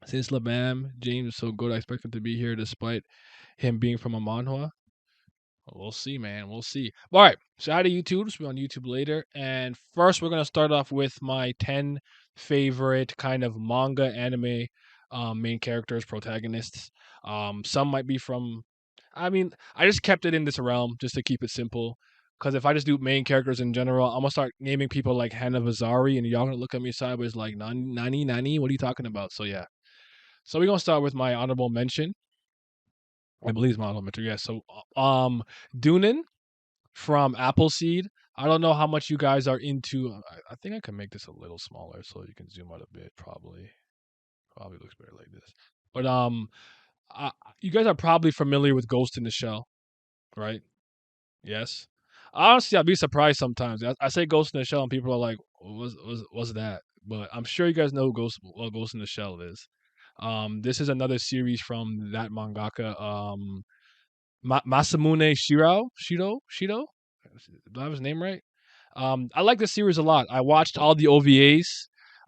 Since Labam James is so good, I expect him to be here despite him being from a manhwa. We'll see, man. We'll see. All right. So out of YouTube, so we're on YouTube later. And first, we're gonna start off with my 10 favorite kind of manga anime main characters, protagonists. Some might be from. I mean, I just kept it in this realm just to keep it simple. Because if I just do main characters in general, I'm gonna start naming people like Hana Vazari, and y'all gonna look at me sideways like, Nani, Nani, what are you talking about? So yeah. So we're gonna start with my honorable mention. I believe it's my honorable mention. Yeah. So Dunin from Appleseed. I don't know how much you guys are into. I think I can make this a little smaller so you can zoom out a bit. Probably looks better like this. But you guys are probably familiar with Ghost in the Shell, right? Yes. Honestly, I'd be surprised sometimes. I say Ghost in the Shell, and people are like, "What's that?" But I'm sure you guys know what Ghost in the Shell is. This is another series from that mangaka, Masamune Shiro. Do I have his name right? I like this series a lot. I watched all the OVAs.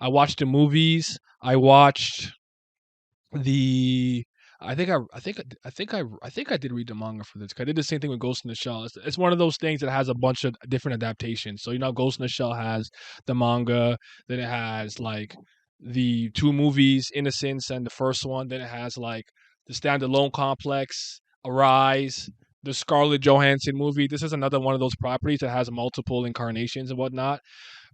I watched the movies. I watched the. I think I did read the manga for this. I did the same thing with Ghost in the Shell. It's one of those things that has a bunch of different adaptations. So Ghost in the Shell has the manga, then it has like the two movies, Innocence and the first one. Then it has like the standalone complex, Arise, the Scarlett Johansson movie. This is another one of those properties that has multiple incarnations and whatnot.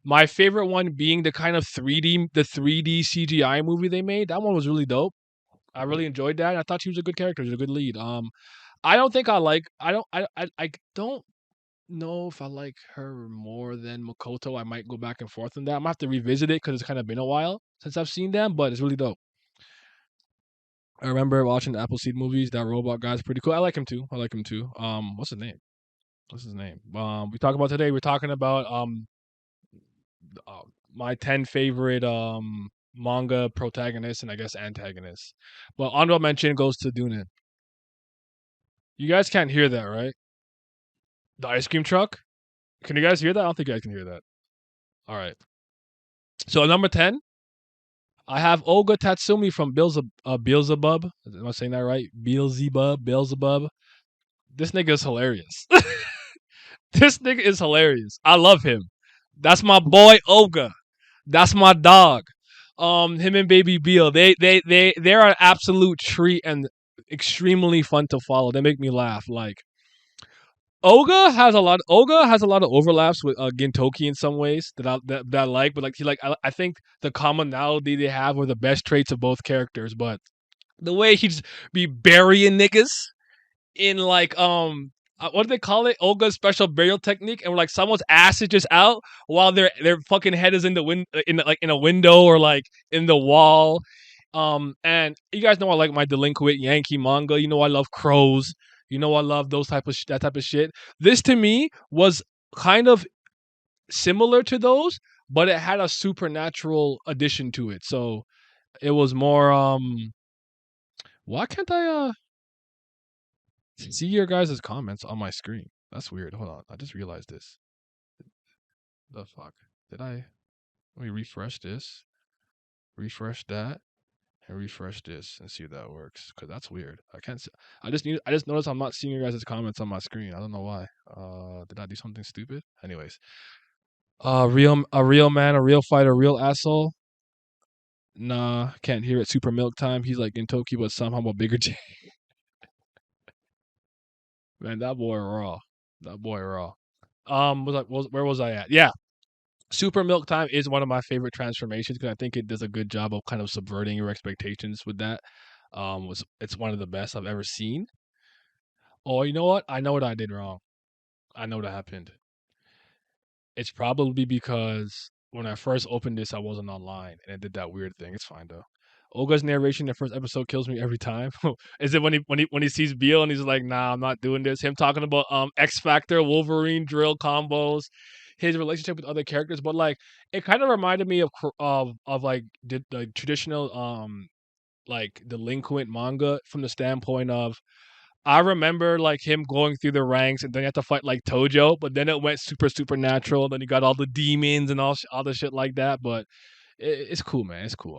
My favorite one being the kind of 3D CGI movie they made. That one was really dope. I really enjoyed that. I thought she was a good character. She was a good lead. I don't think I like. I don't know if I like her more than Makoto. I might go back and forth on that. I'm gonna have to revisit it because it's kind of been a while since I've seen them, but it's really dope. I remember watching the Appleseed movies. That robot guy's pretty cool. I like him too. I like him too. What's his name? What's his name? We talk about today. We're talking about uh, my 10 favorite manga protagonists and I guess antagonists. But honorable mention goes to Dunin. You guys can't hear that, right? The ice cream truck. Can you guys hear that? I don't think you guys can hear that. All right. So at number 10, I have Olga Tatsumi from Beelzebub. Am I saying that right? Beelzebub. This nigga is hilarious. This nigga is hilarious. I love him. That's my boy Olga. That's my dog. Him and Baby Beal. They're an absolute treat and extremely fun to follow. They make me laugh. Like Olga has a lot of overlaps with Gintoki in some ways that I like, but I think the commonality they have are the best traits of both characters. But the way he just be burying niggas in what do they call it? Olga's special burial technique, and like someone's ass is just out while their fucking head is in the in a window or like in the wall. And you guys know I like my delinquent Yankee manga. You know I love crows. You know I love that type of shit. This to me was kind of similar to those, but it had a supernatural addition to it. So it was more why can't I see your guys' comments on my screen? That's weird. Hold on. I just realized this. The fuck? Did I let me refresh this? Refresh that? And refresh this and see if that works. Cause that's weird. I can't. See, I just noticed I'm not seeing your guys' comments on my screen. I don't know why. Did I do something stupid? Anyways, a real man, a real fighter, a real asshole. Nah, can't hear it. Super milk time. He's like in Tokyo, but somehow a bigger. Man, that boy raw. That boy raw. Where was I at? Yeah, Super Milk Time is one of my favorite transformations because I think it does a good job of kind of subverting your expectations with that. It's one of the best I've ever seen. Oh, you know what? I know what I did wrong. I know what happened. It's probably because when I first opened this, I wasn't online and it did that weird thing. It's fine though. Olga's narration in the first episode kills me every time. Is it when he sees Beal and he's like, "Nah, I'm not doing this." Him talking about X Factor, Wolverine drill combos, his relationship with other characters, but like it kind of reminded me of like the traditional like delinquent manga from the standpoint of I remember like him going through the ranks and then you have to fight like Tojo, but then it went super supernatural. Then you got all the demons and all the shit like that. But it's cool, man. It's cool.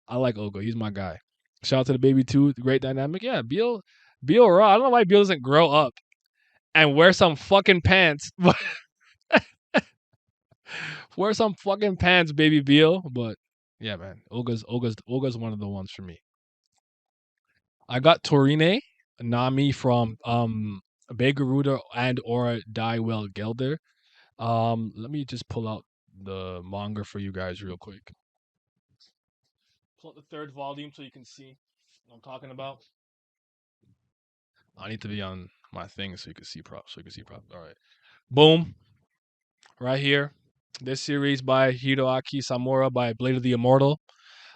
I like Oga. He's my guy. Shout out to the baby too. Great dynamic. Yeah, Beal raw. I don't know why Beal doesn't grow up and wear some fucking pants. Wear some fucking pants, baby Beal. But yeah, man, Oga's one of the ones for me. I got Torine, Nami from Begaruda and or Daiwell Gelder. Let me just pull out the manga for you guys real quick. Pull out the third volume so you can see what I'm talking about. I need to be on my thing so you can see props. So you can see props. All right. Boom. Right here. This series by Hiroaki Samura by Blade of the Immortal.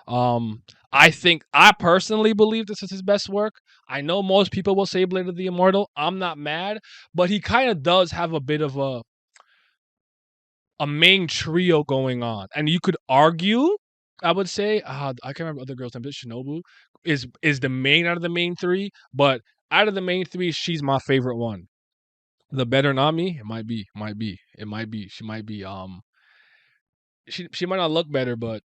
Um, I personally believe this is his best work. I know most people will say Blade of the Immortal. I'm not mad, but he kind of does have a bit of a main trio going on, and you could argue. I would say I can't remember other girls' name, but Shinobu is the main out of the main three, but out of the main three, she's my favorite one. The better Nami, it might be. She might be. She might not look better, but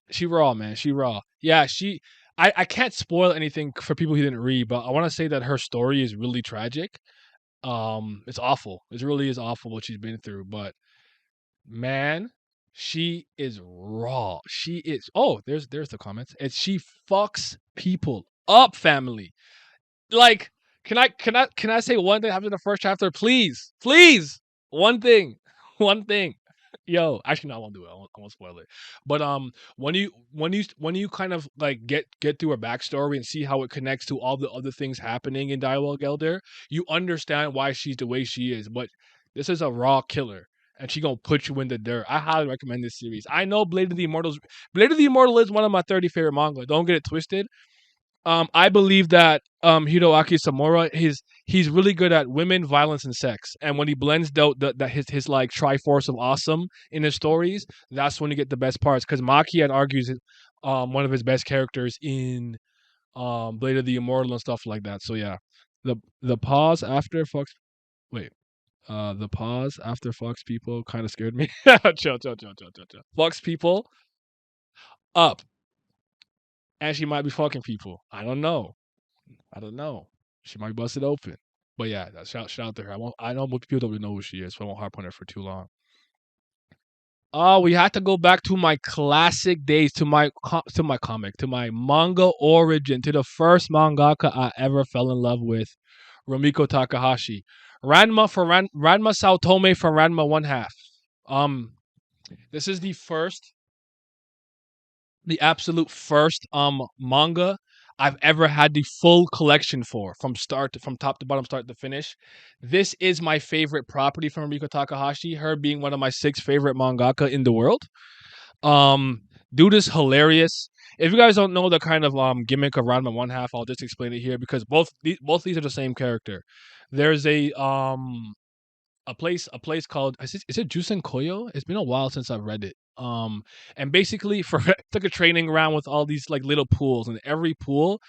she raw, man. She raw. Yeah, she. I can't spoil anything for people who didn't read, but I want to say that her story is really tragic. It's awful. It really is awful what she's been through. But man, she is raw. She is. Oh, there's the comments. It's she fucks people up, family. Like, can I say one thing after the first chapter, please, please, one thing, one thing. Yo, actually, no, I won't do it. I won't spoil it. But when you kind of like get through her backstory and see how it connects to all the other things happening in Daiwell Gelder, you understand why she's the way she is. But this is a raw killer, and she gonna put you in the dirt. I highly recommend this series. I know Blade of the Immortal is one of my 30 favorite manga. Don't get it twisted. I believe that Hiroaki Samura he's really good at women, violence, and sex. And when he blends that his like triforce of awesome in his stories, that's when you get the best parts. Because Maki had argues one of his best characters in Blade of the Immortal and stuff like that. So yeah, the pause after fucks. Wait. The pause after fucks people kind of scared me. Chill. Fucks people up, and she might be fucking people. I don't know. I don't know. She might bust it open. But yeah, shout out to her. I know most people don't really know who she is, so I won't harp on her for too long. Oh, we had to go back to my classic days, to my comic, to my manga origin, to the first mangaka I ever fell in love with, Rumiko Takahashi. Ranma Saotome from Ranma One Half. Um, this is the absolute first manga I've ever had the full collection from top to bottom, start to finish. This is my favorite property from Riko Takahashi, her being one of my 6 favorite mangaka in the world. Um Dude is hilarious. If you guys don't know the kind of gimmick of Ranma One Half, I'll just explain it here because both these are the same character. There's a place called is it Jusen Koyo? It's been a while since I've read it. And basically for it's like a training ground with all these like little pools, and every pool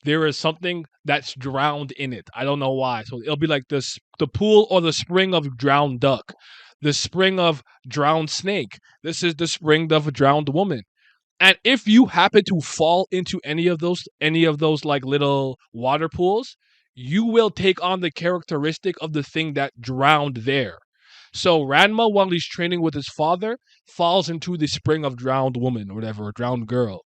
there is something that's drowned in it. I don't know why. So it'll be like the pool or the spring of drowned duck, the spring of drowned snake. This is the spring of a drowned woman. And if you happen to fall into any of those like little water pools, you will take on the characteristic of the thing that drowned there. So Ranma, while he's training with his father, falls into the spring of drowned woman or whatever, or drowned girl.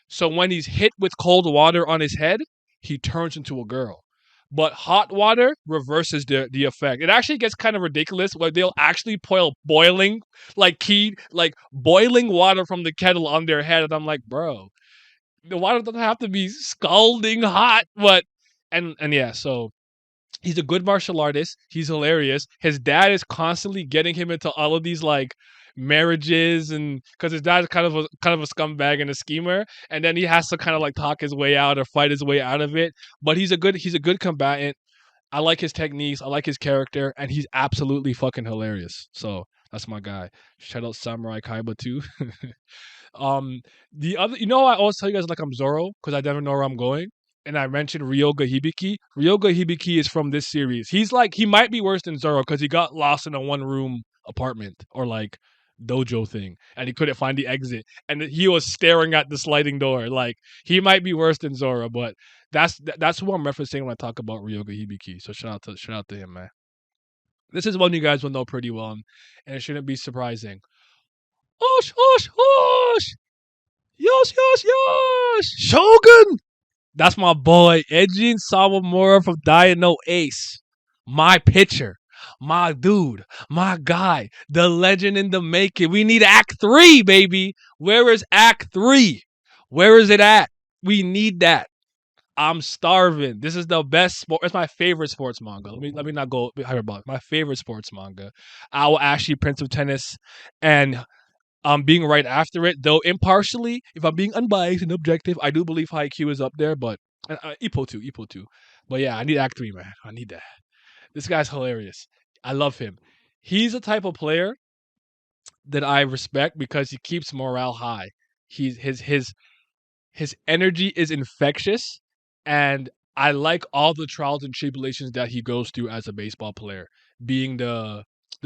So when he's hit with cold water on his head, he turns into a girl. But hot water reverses the effect. It actually gets kind of ridiculous where they'll actually boiling like boiling water from the kettle on their head, and I'm like, bro, the water doesn't have to be scalding hot, but and yeah, so he's a good martial artist. He's hilarious. His dad is constantly getting him into all of these like marriages, and because his dad's kind of a scumbag and a schemer, and then he has to kind of like talk his way out or fight his way out of it. But he's a good combatant. I like his techniques. I like his character, and he's absolutely fucking hilarious. So that's my guy. Shout out Samurai Kaiba too. um, the other, I always tell you guys like I'm Zoro because I never know where I'm going. And I mentioned Ryoga Hibiki. Ryoga Hibiki is from this series. He might be worse than Zoro because he got lost in a one room apartment or like dojo thing, and he couldn't find the exit, and he was staring at the sliding door. Like he might be worse than Zora, but that's who I'm referencing when I talk about Ryoga Hibiki. So shout out to him, man. This is one you guys will know pretty well, and it shouldn't be surprising. Osh, osh, osh! Yosh, yosh, yosh! Shogun! That's my boy, Ejin Sawamura from Dino Ace. My pitcher. My dude. My guy. The legend in the making. We need Act 3, baby. Where is Act 3? Where is it at? We need that. I'm starving. This is the best sport. It's my favorite sports manga. Let me not go hyperbolic. My favorite sports manga. Owl Ashley, Prince of Tennis, and being right after it, though impartially, if I'm being unbiased and objective, I do believe Haikyuu is up there, but Ippo too, Ippo too. But yeah, I need Act 3, man. I need that. This guy's hilarious. I love him. He's a type of player that I respect because he keeps morale high. His energy is infectious, and I like all the trials and tribulations that he goes through as a baseball player, being the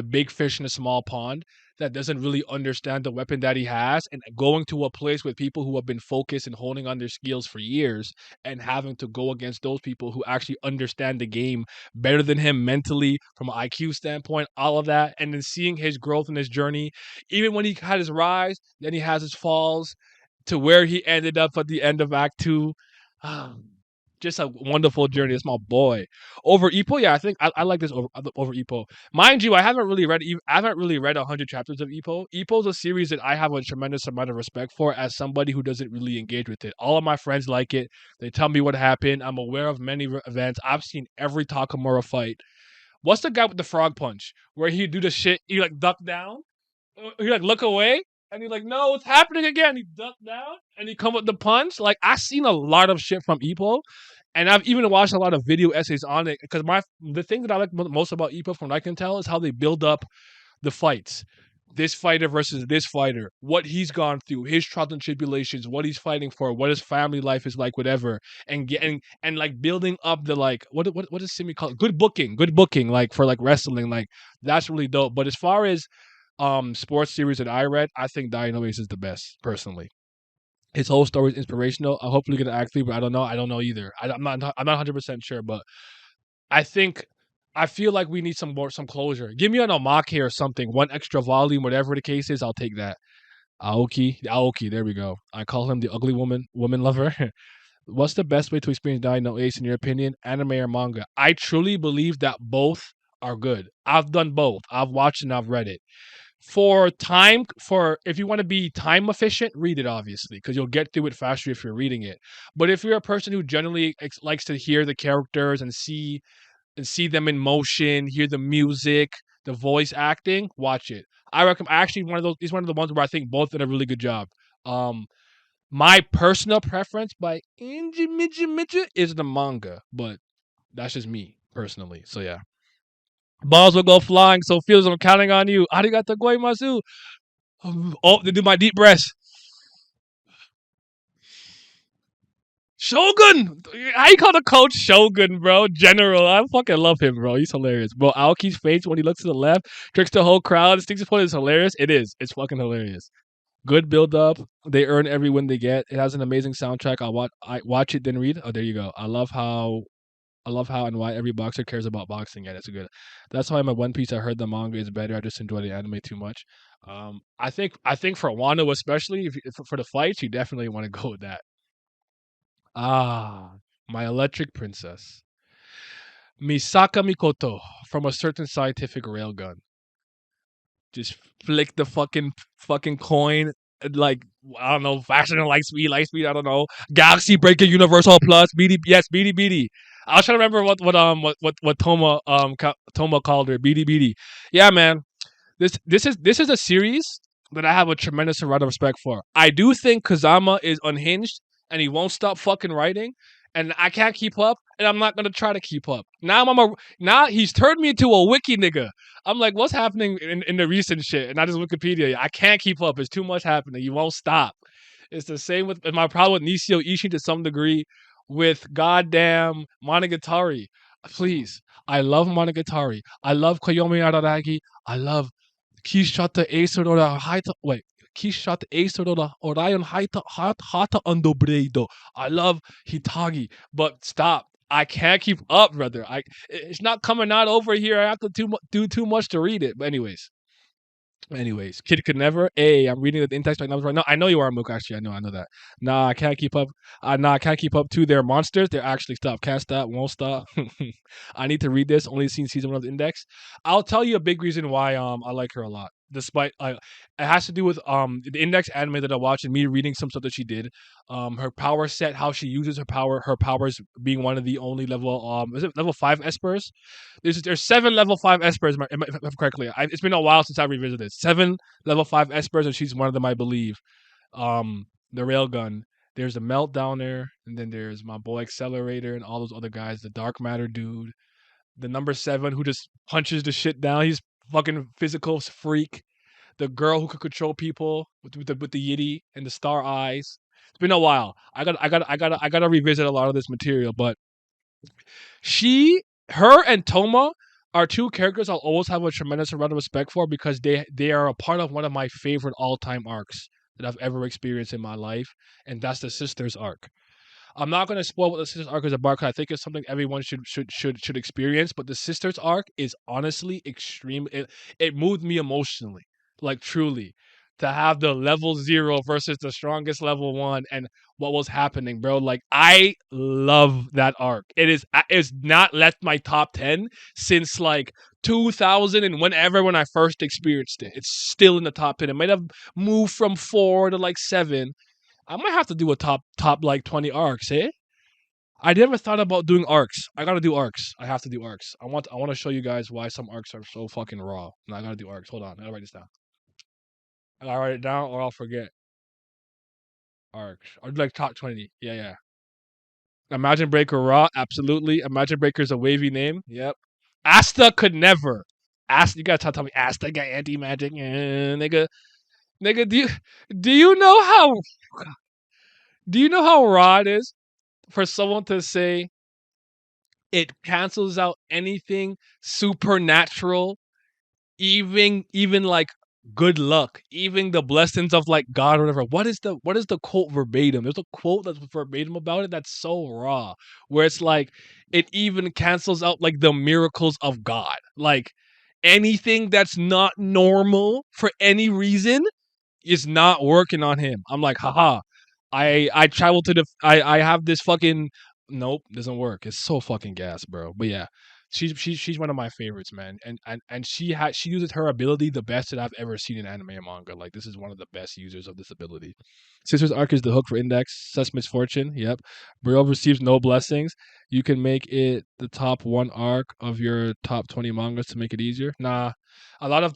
big fish in a small pond that doesn't really understand the weapon that he has, and going to a place with people who have been focused and honing on their skills for years, and having to go against those people who actually understand the game better than him mentally from an IQ standpoint, all of that, and then seeing his growth and his journey, even when he had his rise, then he has his falls, to where he ended up at the end of Act Two. Just a wonderful journey. It's my boy. Over Ippo, yeah, I think I like this over Ippo. Mind you, I haven't really read 100 chapters of Ippo. Ippo's a series that I have a tremendous amount of respect for as somebody who doesn't really engage with it. All of my friends like it. They tell me what happened. I'm aware of many events. I've seen every Takamura fight. What's the guy with the frog punch where he do the shit? He like duck down. He like look away, and he's like, "No, it's happening again." He ducked down, and he come with the punch. Like I've seen a lot of shit from Ippo, and I've even watched a lot of video essays on it. Because the thing that I like most about Ippo, from what I can tell, is how they build up the fights. This fighter versus this fighter, what he's gone through, his trials and tribulations, what he's fighting for, what his family life is like, whatever, and getting and like building up the like what does Simi call it? Good booking, like for like wrestling, like that's really dope. But as far as sports series that I read, I think Dino Ace is the best personally. His whole story is inspirational. I hopefully get an act 3, but I don't know. I don't know either. I'm not 100% sure, but I think I feel like we need some closure. Give me an Omake or something, one extra volume, whatever the case is. I'll take that. Aoki. There we go. I call him the ugly woman lover. What's the best way to experience Dino Ace in your opinion, anime or manga? I truly believe that both are good. I've done both. I've watched and I've read it. For if you want to be time efficient, read it obviously because you'll get through it faster if you're reading it. But if you're a person who generally likes to hear the characters and see them in motion, hear the music, the voice acting, watch it. I recommend. Actually, one of those. He's one of the ones where I think both did a really good job. Um, my personal preference by Inji Midja is the manga, but that's just me personally. So yeah, balls will go flying. So feels I'm counting on you. Arigato goimasu. Oh, they do my deep breaths. Shogun! How you call the coach Shogun, bro? General. I fucking love him, bro. He's hilarious. Bro, Aoki's face when he looks to the left, tricks the whole crowd, sticks his point is hilarious. It is. It's fucking hilarious. Good build up. They earn every win they get. It has an amazing soundtrack. I watch it, then read. Oh, there you go. I love how and why every boxer cares about boxing. Yeah, that's a good. That's why my One Piece. I heard the manga is better. I just enjoy the anime too much. I think for Wano especially, if for the fights, you definitely want to go with that. Ah, my electric princess, Misaka Mikoto from a certain scientific railgun. Just flick the fucking coin. Like I don't know, faster than light speed. I don't know, galaxy breaker, universal plus, BD. Yes, BD BD. I was trying to remember what Toma called her, BD BD. Yeah, man. This is a series that I have a tremendous amount of respect for. I do think Kazama is unhinged and he won't stop fucking writing, and I can't keep up, and I'm not gonna try to keep up. Now he's turned me into a wiki nigga. I'm like, what's happening in the recent shit? And not just Wikipedia. I can't keep up. It's too much happening. You won't stop. It's the same with my problem with Nisio Ishin to some degree, with goddamn Monogatari. Please, I love Monogatari. I love Koyomi Araragi. I love Kishata Acerora Haita. Wait. Kishata Acerora Orion Hata Andobredo. I love Hitagi, but stop. I can't keep up, brother. It's not coming out over here. I have to do too much to read it. But anyways, Kid Could Never. Hey, I'm reading the in-text right now. Right now, I know you are, Mook. Actually, I know that. Nah, I can't keep up. Nah, I can't keep up to their monsters. They're actually stop. Can't stop. Won't stop. I need to read this. Only seen season one of the index. I'll tell you a big reason why I like her a lot. Despite it has to do with the index anime that I watched and me reading some stuff that she did. Her power set, how she uses her powers being one of the only level is it level 5 espers? There's 7 level 5 espers, if I correctly. It's been a while since I revisited. 7 level 5 espers, and she's one of them, I believe. The railgun. There's a meltdown there, and then there's my boy Accelerator and all those other guys. The dark matter dude, the number 7 who just punches the shit down. He's fucking physical freak. The girl who could control people with the yiddy and the star eyes. It's been a while. I gotta revisit a lot of this material, but her and Toma are two characters I'll always have a tremendous amount of respect for because they are a part of one of my favorite all time arcs that I've ever experienced in my life, and that's the sisters arc. I'm not going to spoil what the sisters arc is about because I think it's something everyone should experience. But the sisters arc is honestly extreme. It moved me emotionally, like truly, to have the level 0 versus the strongest level 1 and what was happening, bro. Like I love that arc. It's not left my top 10 since like 2000 and whenever when I first experienced it. It's still in the top 10. It might have moved from 4 to like 7. I might have to do a top like 20 arcs, eh? I never thought about doing arcs. I gotta do arcs. I have to do arcs. I want to show you guys why some arcs are so fucking raw. No, I gotta do arcs. Hold on, I gotta write this down. I gotta write it down or I'll forget. Arcs. I'd like top 20. Yeah, yeah. Imagine Breaker raw, absolutely. Imagine Breaker's a wavy name. Yep. Asta could never. Asta, you gotta tell me Asta got anti magic, nigga. Do you know how raw it is for someone to say it cancels out anything supernatural, even like good luck, even the blessings of like God or whatever. What is the quote verbatim? There's a quote that's verbatim about it that's so raw, where it's like it even cancels out like the miracles of God. Like anything that's not normal for any reason is not working on him. I'm like, haha. I travel to I have this fucking nope, doesn't work. It's so fucking gas, bro. But yeah, she's one of my favorites, man. And she uses her ability the best that I've ever seen in anime and manga. Like this is one of the best users of this ability. Sisters arc is the hook for index. Such misfortune. Yep. Brielle receives no blessings. You can make it the top 1 arc of your top 20 mangas to make it easier. Nah, a lot of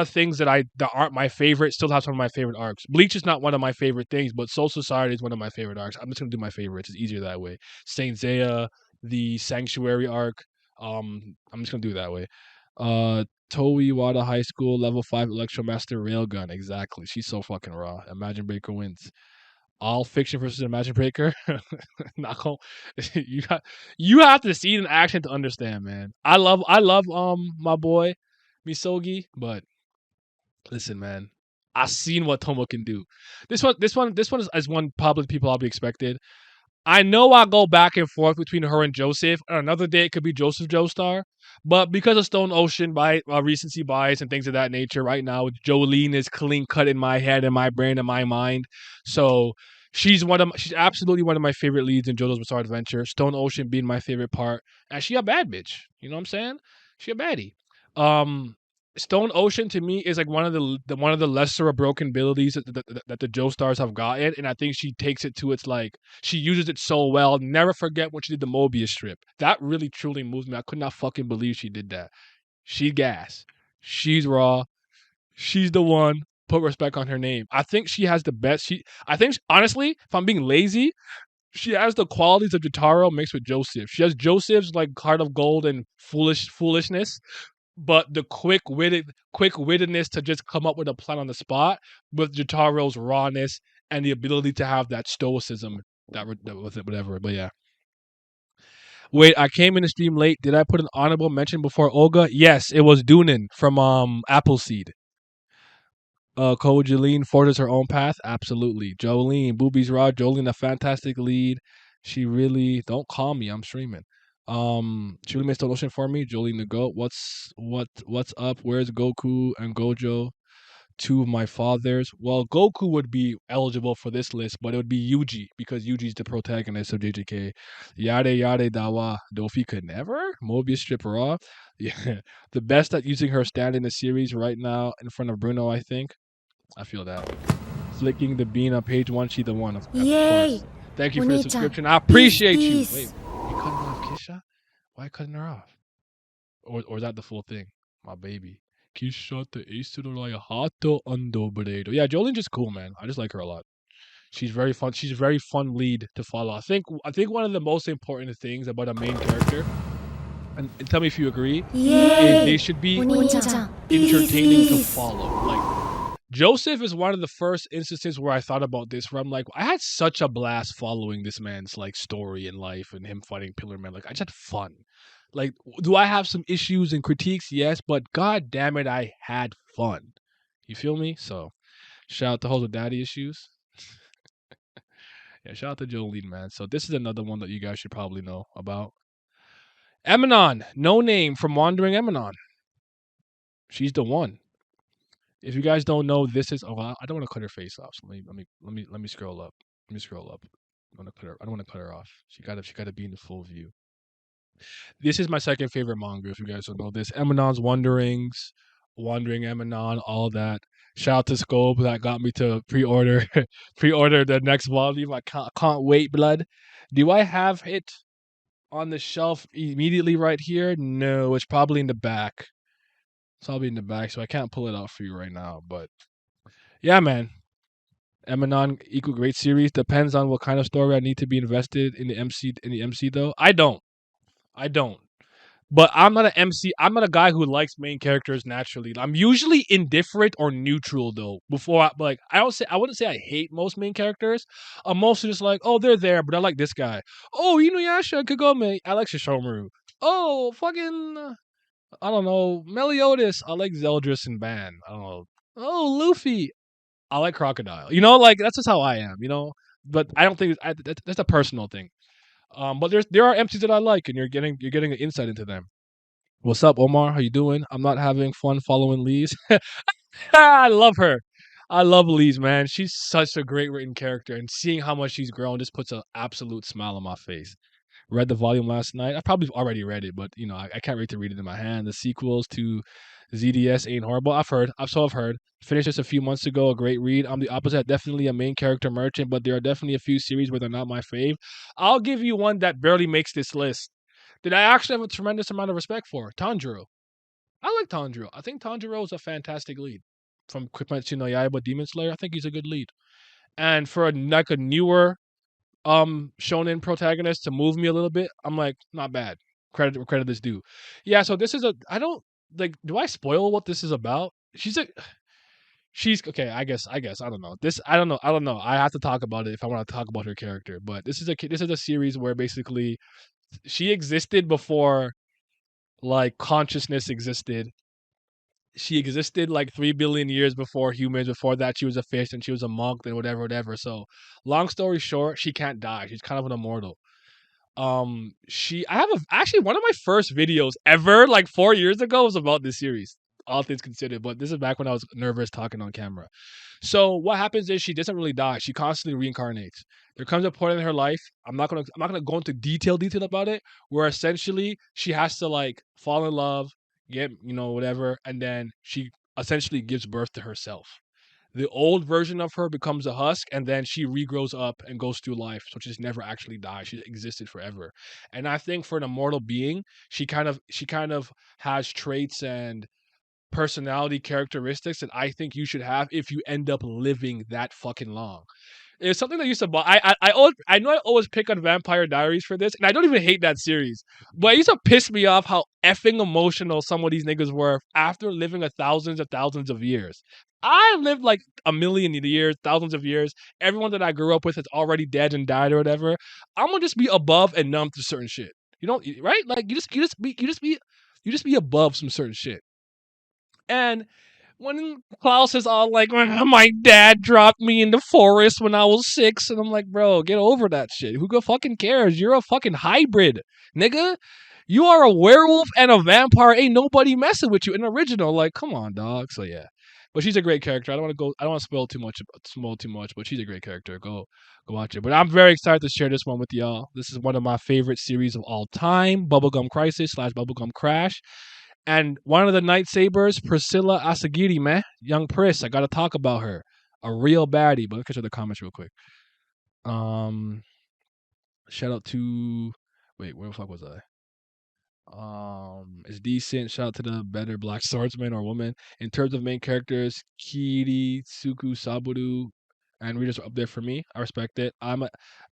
things that aren't my favorite still have some of my favorite arcs. Bleach is not one of my favorite things, but Soul Society is one of my favorite arcs. I'm just gonna do my favorites. It's easier that way. Saint Seiya, the Sanctuary arc. I'm just gonna do it that way. Toei Wada High School level 5 Electromaster Railgun. Exactly. She's so fucking raw. Imagine Breaker wins. All fiction versus Imagine Breaker. Not gonna, you got you have to see it in action to understand, man. I love my boy Misogi, but listen, man. I've seen what Tomo can do. This one is one probably people I'll be expected. I know I go back and forth between her and Joseph. Another day it could be Joseph Joestar, but because of Stone Ocean by recency bias and things of that nature, right now Jolene is clean cut in my head and my brain and my mind. So she's absolutely one of my favorite leads in JoJo's Bizarre Adventure. Stone Ocean being my favorite part, and she a bad bitch. You know what I'm saying? She a baddie. Um, Stone Ocean to me is like one of the lesser of broken abilities that the Joe Stars have gotten, and I think she takes it to its like she uses it so well. Never forget when she did the Mobius strip. That really truly moved me. I could not fucking believe she did that. She gas. She's raw. She's the one. Put respect on her name. I think she has the best. I think honestly, if I'm being lazy, she has the qualities of Jotaro mixed with Joseph. She has Joseph's like heart of gold and foolishness, but the quick wittedness to just come up with a plan on the spot with Jotaro's rawness and the ability to have that stoicism that was it, whatever. But yeah. Wait, I came in the stream late. Did I put an honorable mention before Olga? Yes, it was Dunin from Appleseed. Code Jolene forges her own path. Absolutely. Jolene, Boobies Rod, Jolene, a fantastic lead. She really don't call me. I'm streaming. She really makes the ocean for me. Jolene the goat. What's up? Where's Goku and Gojo? Two of my fathers. Well, Goku would be eligible for this list, but it would be Yuji because Yuji's the protagonist of JJK. Yade Yade Dawa. Dofi could never. Mobius strip her off. Yeah, the best at using her stand in the series right now in front of Bruno. I think. I feel that. Flicking the bean on page one, she the one, of Yay! course. Thank you for the お兄ちゃん、 subscription. I appreciate you. peace, Wait, peace. you cutting off Kisha? Why cutting her off? Or is that the full thing? My baby. Kisha the ace to the like hato ando bredo. Yeah, Jolene's just cool, man. I just like her a lot. She's very fun. She's a very fun lead to follow. I think one of the most important things about a main character, and tell me if you agree, is they should be お兄ちゃん、 entertaining to peace. follow. Like Joseph is one of the first instances where I thought about this, where I'm like, I had such a blast following this man's like story in life and him fighting Pillar Man. Like I just had fun. Like, do I have some issues and critiques? Yes, but god damn it, I had fun. You feel me? So shout out to hoes with daddy issues. Yeah, shout out to Jolene, man. So this is another one that you guys should probably know about. Eminon, no name from Wandering Eminon. She's the one. If you guys don't know, this is. Oh, I don't want to cut her face off. So let me scroll up. Let me scroll up. I don't want to cut her off. She gotta be in the full view. This is my second favorite manga. If you guys don't know this, Eminon's Wanderings, Wandering Eminon, all that. Shout out to Scope that got me to pre-order the next volume. I can't wait, blood. Do I have it on the shelf immediately right here? No, it's probably in the back. It's probably in the back, so I can't pull it out for you right now. But yeah, man. Eminon equal great series. Depends on what kind of story I need to be invested in the MC though. I don't. But I'm not an MC. I'm not a guy who likes main characters naturally. I'm usually indifferent or neutral though. I wouldn't say I hate most main characters. I'm mostly just like, oh, they're there, but I like this guy. Oh, Inuyasha, Kagome, I like Shishomaru. Oh, fucking, I don't know, Meliodas, I like Zeldris and Ban. I don't know. Oh, Luffy, I like Crocodile. Like that's just how I am. But I don't think that's a personal thing. But there are MCs that I like, and you're getting an insight into them. What's up, Omar? How you doing? I'm not having fun following Lee's. I love her. I love Lee's, man. She's such a great written character, and seeing how much she's grown just puts an absolute smile on my face. Read the volume last night. I probably already read it, but I can't wait to read it in my hand. The sequels to ZDS ain't horrible. I've heard. Finished this a few months ago. A great read. I'm the opposite. Definitely a main character merchant, but there are definitely a few series where they're not my fave. I'll give you one that barely makes this list that I actually have a tremendous amount of respect for. Tanjiro. I like Tanjiro. I think Tanjiro is a fantastic lead. From Kimetsu no Yaiba Demon Slayer, I think he's a good lead. And for a newer shonen protagonist to move me a little bit, I'm like, not bad. Credit where credit is due. Yeah, so this is I don't like, do I spoil what this is about? She's okay, I guess I don't know. I don't know. I have to talk about it if I want to talk about her character. But this is a series where basically she existed before like consciousness existed. She existed like 3 billion years before humans. Before that, she was a fish and she was a monk, then whatever. So, long story short, she can't die. She's kind of an immortal. I have actually one of my first videos ever, like 4 years ago, was about this series. All things considered, but this is back when I was nervous talking on camera. So what happens is she doesn't really die. She constantly reincarnates. There comes a point in her life. I'm not gonna go into detail about it, where essentially she has to like fall in love, get whatever, and then she essentially gives birth to herself. The old version of her becomes a husk, and then she regrows up and goes through life. So she's never actually died. She existed forever. And I think for an immortal being, she kind of has traits and personality characteristics that I think you should have if you end up living that fucking long. It's something that used to. I know I always pick on Vampire Diaries for this, and I don't even hate that series. But it used to piss me off how effing emotional some of these niggas were after living thousands of thousands of years. I lived like a million years, thousands of years. Everyone that I grew up with is already dead and died or whatever. I'm gonna just be above and numb to certain shit. You know, right? Like you just be above some certain shit. And when Klaus is all like, my dad dropped me in the forest when I was 6, and I'm like, bro, get over that shit. Who fucking cares? You're a fucking hybrid, nigga. You are a werewolf and a vampire. Ain't nobody messing with you. An original, like, come on, dog. So yeah, but she's a great character. I don't want to go. I don't want to spoil too much. But she's a great character. Go watch it. But I'm very excited to share this one with y'all. This is one of my favorite series of all time. Bubblegum Crisis slash Bubblegum Crash. And one of the Night Sabers, Priscilla Asagiri, man. Young Pris. I gotta talk about her. A real baddie. But let's get to the comments real quick. Um Shout out to wait, where the fuck was I? It's decent. Shout out to the better black swordsman or woman. In terms of main characters, Kiri, Tsuku, Saburo, and readers are up there for me. I respect it. An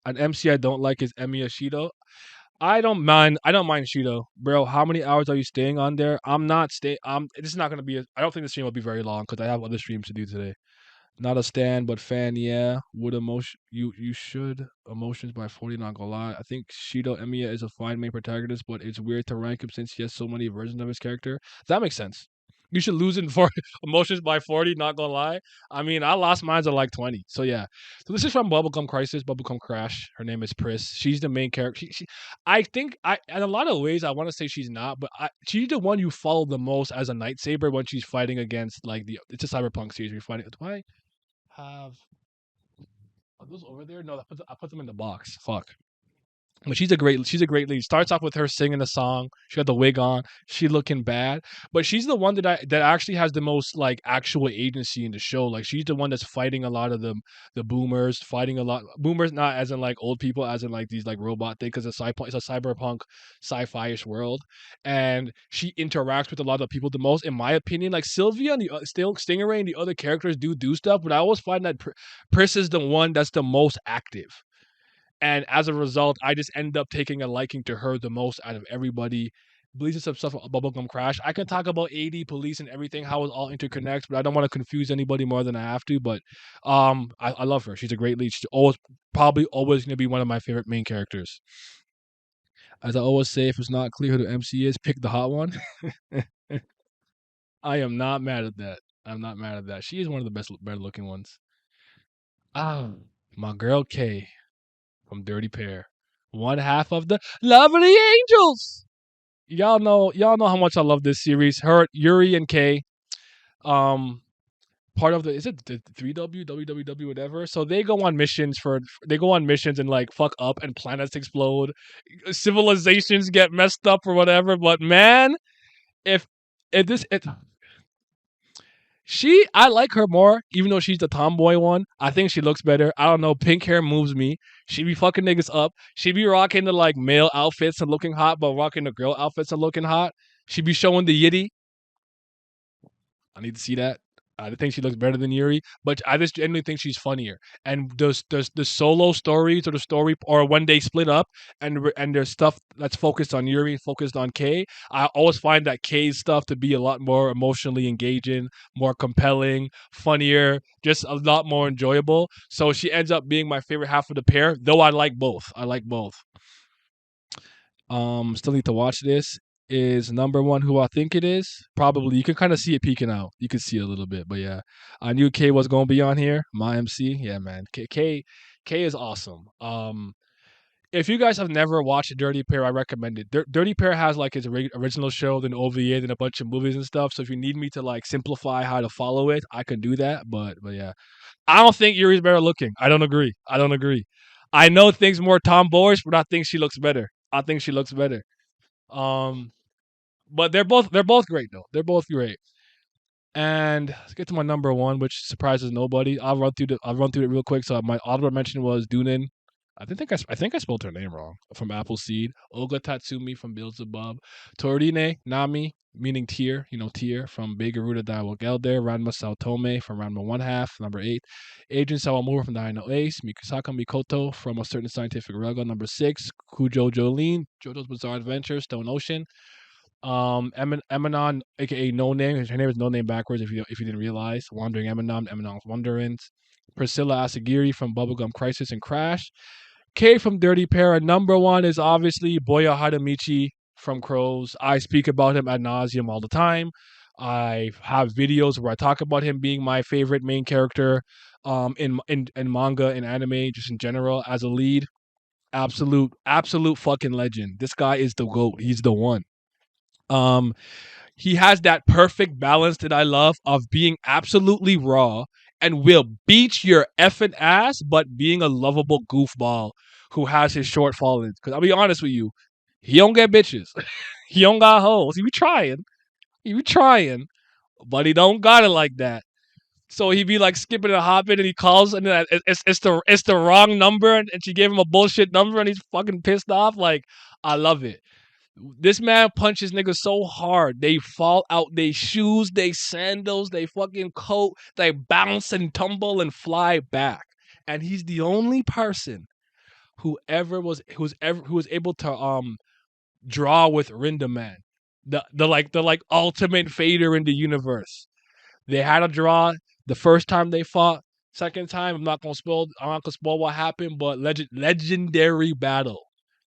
MC I don't like is Emiya Shido. I don't mind. I don't mind Shido, bro. How many hours are you staying on there? I'm not staying. This is not gonna be. I don't think the stream will be very long because I have other streams to do today. Not a stan, but fan. Yeah, would emotion you should emotions by 40. Not gonna lie. I think Shido Emiya is a fine main protagonist, but it's weird to rank him since he has so many versions of his character. That makes sense. You should lose in for emotions by 40. Not gonna lie. I mean, I lost mine at like 20. So yeah. So this is from Bubblegum Crisis, Bubblegum Crash. Her name is Pris. She's the main character. I think in a lot of ways I want to say she's not, but she's the one you follow the most as a Night Saber when she's fighting against like the. It's a cyberpunk series. You're fighting. Why? Have are those over there? No, I put them in the box. Fuck. But she's a great lead. Starts off with her singing a song. She got the wig on. She looking bad, but she's the one that actually has the most like actual agency in the show. Like she's the one that's fighting a lot of the boomers, fighting a lot boomers not as in like old people, as in like these like robot thing because it's a cyberpunk sci-fi-ish world, and she interacts with a lot of people the most. In my opinion, like Sylvia and the Stingray and the other characters do stuff, but I always find that Pris is the one that's the most active. And as a result, I just end up taking a liking to her the most out of everybody. Believes some stuff about Bubblegum Crash. I can talk about AD, police, and everything, how it all interconnects, but I don't want to confuse anybody more than I have to. But I love her. She's a great lead. She's probably always going to be one of my favorite main characters. As I always say, if it's not clear who the MC is, pick the hot one. I am not mad at that. I'm not mad at that. She is one of the better looking ones. Ah, my girl Kay from Dirty Pair. One half of the Lovely Angels. Y'all know how much I love this series. Her, Yuri, and Kay. Um, part of the is it the 3W, WWW, whatever. So they go on missions and like fuck up and planets explode, civilizations get messed up or whatever. But man, if if this it I like her more, even though she's the tomboy one. I think she looks better. I don't know. Pink hair moves me. She be fucking niggas up. She be rocking the like male outfits and looking hot, but rocking the girl outfits and looking hot. She be showing the yitty. I need to see that. I think she looks better than Yuri, but I just genuinely think she's funnier. And the solo stories or the story or when they split up and there's stuff that's focused on Yuri, focused on Kay. I always find that Kay's stuff to be a lot more emotionally engaging, more compelling, funnier, just a lot more enjoyable. So she ends up being my favorite half of the pair. Though I like both. I like both. Still need to watch this. Is number one who I think it is? Probably. You can kind of see it peeking out. You can see it a little bit, but yeah, I knew K was gonna be on here. My MC, yeah, man. K is awesome. If you guys have never watched Dirty Pair, I recommend it. Dirty Pair has like his original show, then OVA, then a bunch of movies and stuff. So if you need me to like simplify how to follow it, I can do that. But yeah, I don't think Yuri's better looking. I don't agree. I don't agree. I know things more tomboyish, but I think she looks better. I think she looks better. Um, but they're both great though. They're both great. And let's get to my number one, which surprises nobody. I'll run through it real quick. So my honorable mention was Dunin. I think I spelled her name wrong. From Appleseed. Olga Tatsumi from Beelzebub. Torine Nami, meaning tear, tear from Begaruda Daiwa Gelder. Ranma Saotome from Ranma One Half, number 8. Agent Sawamura from Dino Ace. Mikasaka Mikoto from A Certain Scientific Ruggle, number 6. Kujo Jolene, JoJo's Bizarre Adventure, Stone Ocean. Emanon, aka No Name. Her name is No Name backwards. If you didn't realize, Wandering Emanon's Wanderings. Priscilla Asagiri from Bubblegum Crisis and Crash. K from Dirty Pair. Number one is obviously Boya Hadamichi from Crows. I speak about him ad nauseum all the time. I have videos where I talk about him being my favorite main character in manga and anime just in general as a lead. Absolute fucking legend. This guy is the GOAT. He's the one. Um he has that perfect balance that I love of being absolutely raw and will beat your effing ass, but being a lovable goofball who has his shortfalls. Because I'll be honest with you, he don't get bitches. He don't got hoes. He be trying, but he don't got it like that. So he be like skipping and hopping, and he calls, and it's the wrong number, and she gave him a bullshit number, and he's fucking pissed off. Like I love it. This man punches niggas so hard they fall out they shoes, they sandals, they fucking coat, they bounce and tumble and fly back. And he's the only person who was able to draw with Rinda Man, the ultimate fader in the universe. They had a draw the first time they fought. Second time, I'm not gonna spoil what happened, but legendary battle.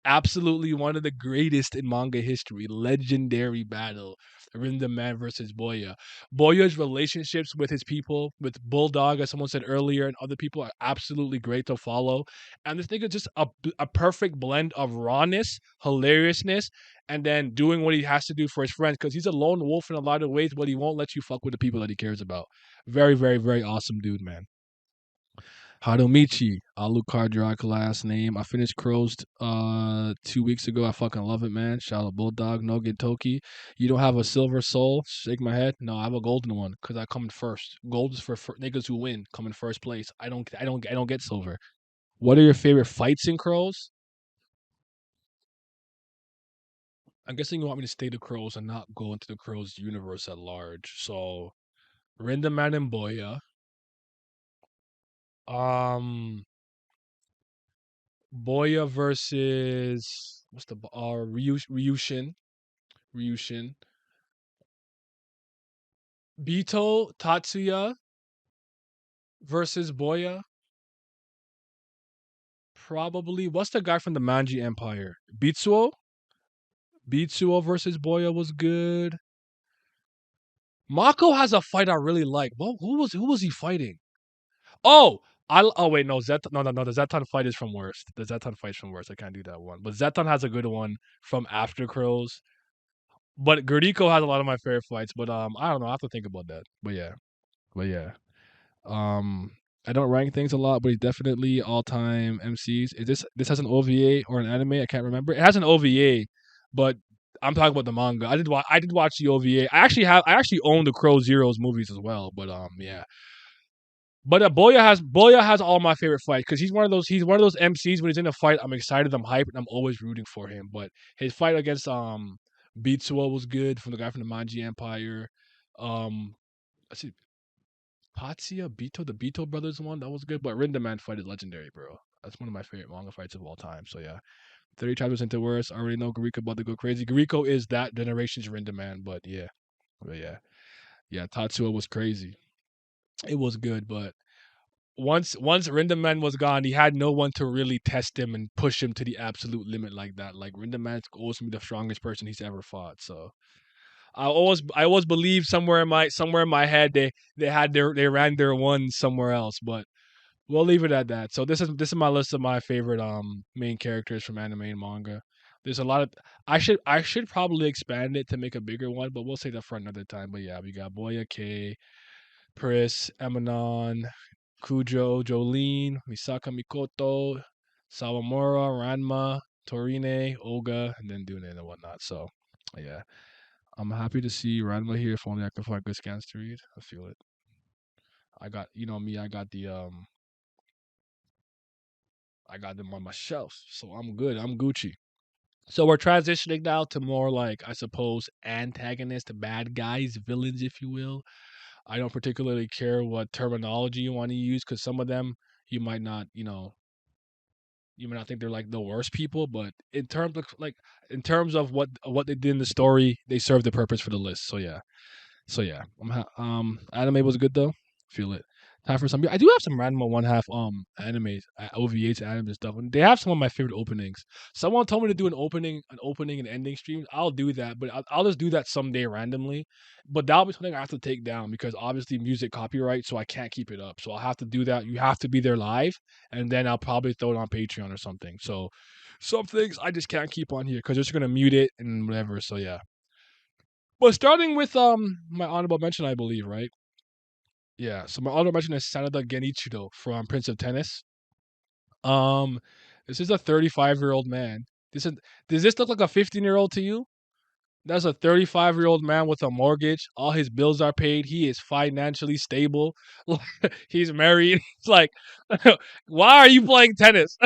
Absolutely one of the greatest in manga history. Legendary battle. Rinda Man versus Boya. Boya's relationships with his people, with Bulldog, as someone said earlier, and other people are absolutely great to follow. And this nigga just a perfect blend of rawness, hilariousness, and then doing what he has to do for his friends because he's a lone wolf in a lot of ways, but he won't let you fuck with the people that he cares about. Very, very, very awesome dude, man. Harumichi, Alucard Drake last name. I finished Crows 2 weeks ago. I fucking love it, man. Shout out Bulldog, no Toki. You don't have a silver soul? Shake my head. No, I have a golden one because I come in first. Gold is for niggas who win, come in first place. I don't get silver. What are your favorite fights in Crows? I'm guessing you want me to stay the Crows and not go into the Crows universe at large. So Rindaman and Boya. Um Boya versus what's the Ryushin. Ryushin. Bito Tatsuya versus Boya. Probably what's the guy from the Manji Empire? Bitsuo? Bitsuo versus Boya was good. Mako has a fight I really like. Well, who was he fighting? Oh, wait, no, no, the Zeton fight is from Worst. The Zeton fight's from Worst. I can't do that one. But Zeton has a good one from After Crows. But Gurdiko has a lot of my favorite fights. But I don't know. I have to think about that. But yeah. Um, I don't rank things a lot, but he's definitely all time MCs. Is this has an OVA or an anime? I can't remember. It has an OVA, but I'm talking about the manga. I did watch the OVA. I actually own the Crow Zeroes movies as well. But yeah. But Boya has all my favorite fights because he's one of those MCs when he's in a fight I'm excited, I'm hyped, and I'm always rooting for him. But his fight against Beatsuo was good from the guy from the Manji Empire. I see Patsia Bito, the Bito brothers one that was good. But Rindaman fight is legendary, bro. That's one of my favorite manga fights of all time. So yeah, 30 chapters into worse. I already know Gariko about to go crazy. Gariko is that generation's Rindaman, but yeah, Tatsuo was crazy. It was good, but once Rindaman was gone, he had no one to really test him and push him to the absolute limit like that. Like Rindaman's always been the strongest person he's ever fought. So I always believed somewhere in my head they ran their one somewhere else, but we'll leave it at that. So this is my list of my favorite main characters from anime and manga. There's a lot of I should probably expand it to make a bigger one, but we'll say that for another time. But yeah, we got Boya K, Pris, Emanon, Kujo, Jolene, Misaka Mikoto, Sawamura, Ranma, Torine, Olga, and then Dune and whatnot. So, yeah, I'm happy to see Ranma here. If only I can find good scans to read. I feel it. I got, me. I got them on my shelf, so I'm good. I'm Gucci. So we're transitioning now to more like I suppose antagonists, bad guys, villains, if you will. I don't particularly care what terminology you want to use because some of them you might not, you may not think they're like the worst people, but in terms of what they did in the story, they serve the purpose for the list. So yeah, anime was good though. Feel it. Time for some. I do have some random one half animes, OVAs, anime and stuff. And they have some of my favorite openings. Someone told me to do an opening and ending stream. I'll do that, but I'll just do that someday randomly. But that'll be something I have to take down because obviously music copyright, so I can't keep it up. So I'll have to do that. You have to be there live, and then I'll probably throw it on Patreon or something. So some things I just can't keep on here because they're just gonna mute it and whatever. So yeah. But starting with my honorable mention, I believe, right? Yeah. So my honorable mention is Sanada Genichiro from Prince of Tennis. Um, this is a 35-year-old man. This is Does this look like a 15-year-old to you? That's a 35-year-old man with a mortgage. All his bills are paid. He is financially stable. He's married. It's like, why are you playing tennis?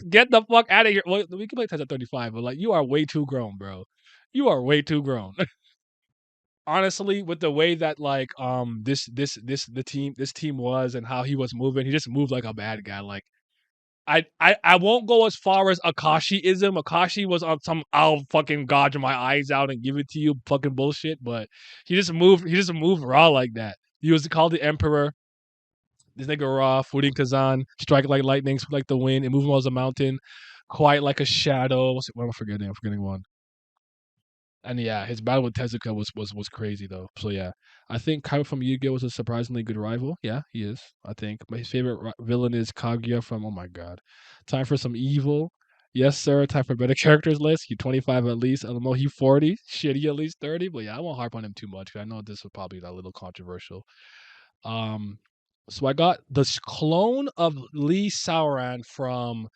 Get the fuck out of here. Well, we can play tennis at 35, but like, you are way too grown, bro. You are way too grown. Honestly, with the way that like this team was and how he was moving, he just moved like a bad guy. Like I won't go as far as Akashi-ism. Akashi was on some I'll fucking gouge my eyes out and give it to you fucking bullshit, but he just moved raw like that. He was called the Emperor. This nigga raw, Furin Kazan, strike like lightning, speak like the wind, and move him as a mountain, quiet like a shadow. What am I forgetting? I'm forgetting one. And yeah, his battle with Tezuka was crazy though. So yeah, I think Kaiba from Yu-Gi-Oh was a surprisingly good rival. Yeah, he is. I think my favorite villain is Kaguya from. Oh my god, time for some evil. Yes, sir. Time for better characters list. He 25 at least. I don't know. He 40. Shitty at least 30. But yeah, I won't harp on him too much. 'Cause I know this was probably a little controversial. Um, so I got this clone of Lee Sauron from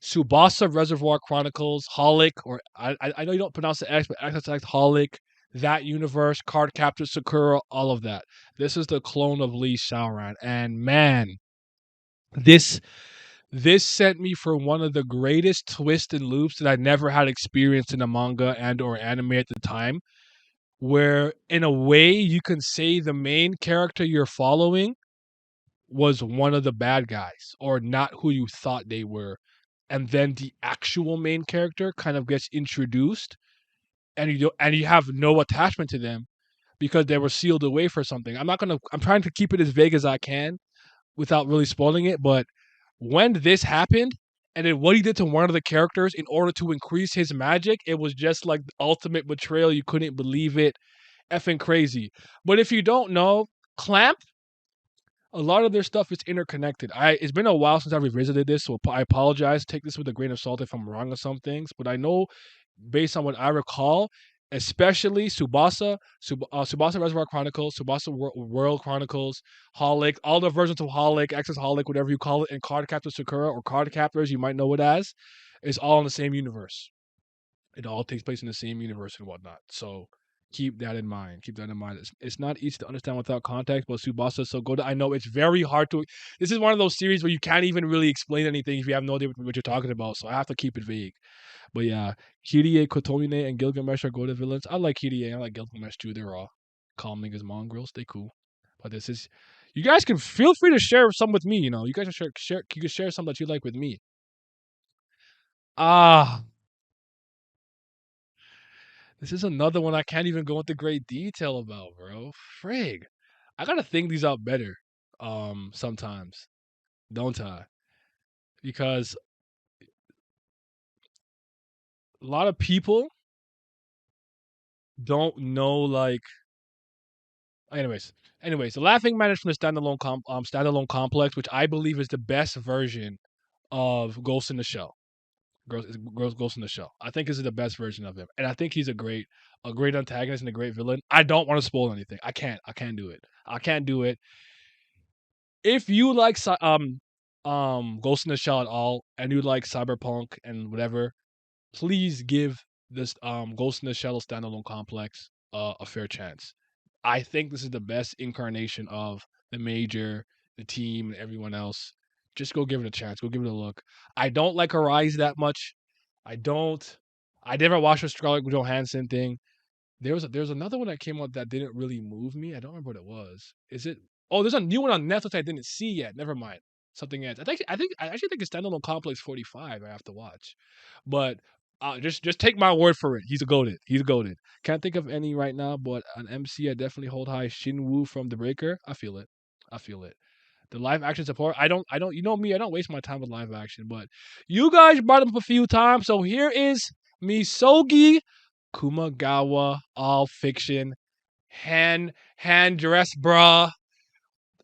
Subasa Reservoir Chronicles, Holic, or I know you don't pronounce the X, but XXX Holic, that universe, Card Captor Sakura, all of that. This is the clone of Lee Sauron, and man, this this sent me for one of the greatest twists and loops that I never had experienced in a manga and or anime at the time. Where in a way you can say the main character you're following was one of the bad guys or not who you thought they were, and then the actual main character kind of gets introduced and you have no attachment to them because they were sealed away for something. I'm trying to keep it as vague as I can without really spoiling it, but when this happened and then what he did to one of the characters in order to increase his magic, it was just like the ultimate betrayal. You couldn't believe it. Effing crazy. But if you don't know, Clamp, a lot of their stuff is interconnected. It's been a while since I revisited this, so I apologize. Take this with a grain of salt if I'm wrong on some things, but I know based on what I recall, especially Subasa Reservoir Chronicles, World Chronicles, Holic, all the versions of Holic, Access Holic, whatever you call it, and Card Captor Sakura or Card Captors, you might know it as, is all in the same universe. It all takes place in the same universe and whatnot. So keep that in mind. Keep that in mind. It's not easy to understand without context, but Subasa is so good. I know it's very hard to. This is one of those series where you can't even really explain anything if you have no idea what you're talking about. So I have to keep it vague. But yeah, Kirie, Kotomine, and Gilgamesh are good villains. I like Kirie. I like Gilgamesh too. They're all calming as mongrels. They cool. But this is. You guys can feel free to share some with me. You guys can share. You can share some that you like with me. Ah, this is another one I can't even go into great detail about, bro. Frig. I gotta think these out better. Sometimes, don't I? Because a lot of people don't know like anyways, the Laughing Man is from the standalone complex, which I believe is the best version of Ghost in the Shell. Ghost in the Shell. I think this is the best version of him, and I think he's a great antagonist and a great villain. I don't want to spoil anything. I can't. I can't do it. I can't do it. If you like Ghost in the Shell at all, and you like cyberpunk and whatever, please give this Ghost in the Shell standalone complex a fair chance. I think this is the best incarnation of the major, the team, and everyone else. Just go give it a chance. Go give it a look. I don't like Arise that much. I don't. I never watched the Scarlett Johansson thing. There's another one that came out that didn't really move me. I don't remember what it was. Is it? Oh, there's a new one on Netflix I didn't see yet. Never mind. Something else. I actually think it's Standalone Complex 45. I have to watch, but just take my word for it. He's a goated. He's a goated. Can't think of any right now, but an MC I definitely hold high. Shinwoo from The Breaker. I feel it. I feel it. The live action support. I don't. You know me. I don't waste my time with live action. But you guys brought him up a few times. So here is Misogi Kumagawa, all fiction, hand dress bra,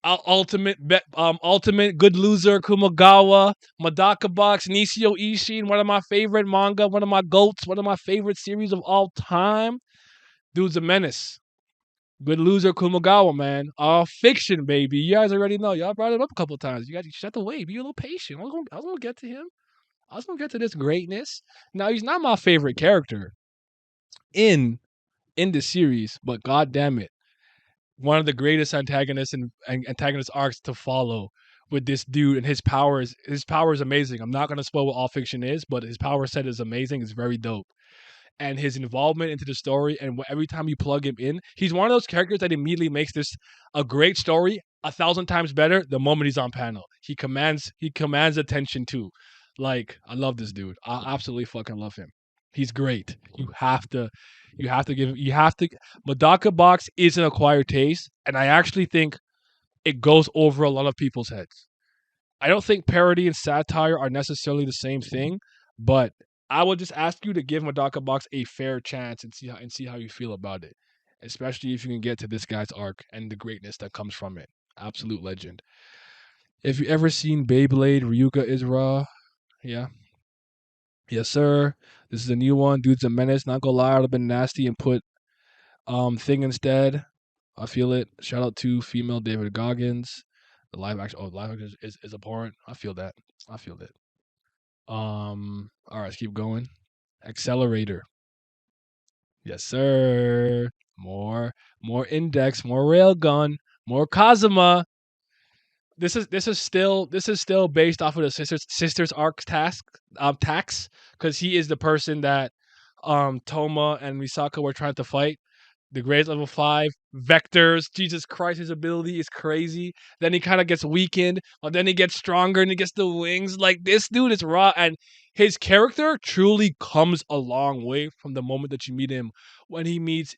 ultimate good loser Kumagawa, Madaka Box, Nishio Ishin, one of my favorite manga, one of my goats, one of my favorite series of all time. Dude's a menace. Good loser Kumagawa, man. All fiction, baby. You guys already know. Y'all brought it up a couple times. You guys just have to wait. Be a little patient. I was gonna get to him. I was gonna get to this greatness. Now he's not my favorite character in the series, but god damn it, one of the greatest antagonists and antagonist arcs to follow with this dude and his power is amazing. I'm not gonna spoil what all fiction is, but his power set is amazing. It's very dope. And his involvement into the story, and every time you plug him in, he's one of those characters that immediately makes this a great story 1,000 times better the moment he's on panel. He commands attention too. Like, I love this dude. I absolutely fucking love him. He's great. You have to Madaka Box is an acquired taste, and I actually think it goes over a lot of people's heads. I don't think parody and satire are necessarily the same thing, but I would just ask you to give Madaka Box a fair chance and see how you feel about it, especially if you can get to this guy's arc and the greatness that comes from it. Absolute legend. If you ever seen Beyblade, Ryuga is raw. Yeah. Yes, sir. This is a new one. Dude's a menace. Not gonna lie, I'd have been nasty and put thing instead. I feel it. Shout out to female David Goggins. The live action. Oh, live action is abhorrent. I feel that. I feel it. All right, let's keep going. Accelerator. Yes, sir. More index, more railgun, more Kazuma. This is still based off of the sisters arc tax, because he is the person that Toma and Misaka were trying to fight. The grades level 5 vectors. Jesus Christ, his ability is crazy. Then he kind of gets weakened, but then he gets stronger and he gets the wings. Like, this dude is raw, and his character truly comes a long way from the moment that you meet him. When he meets,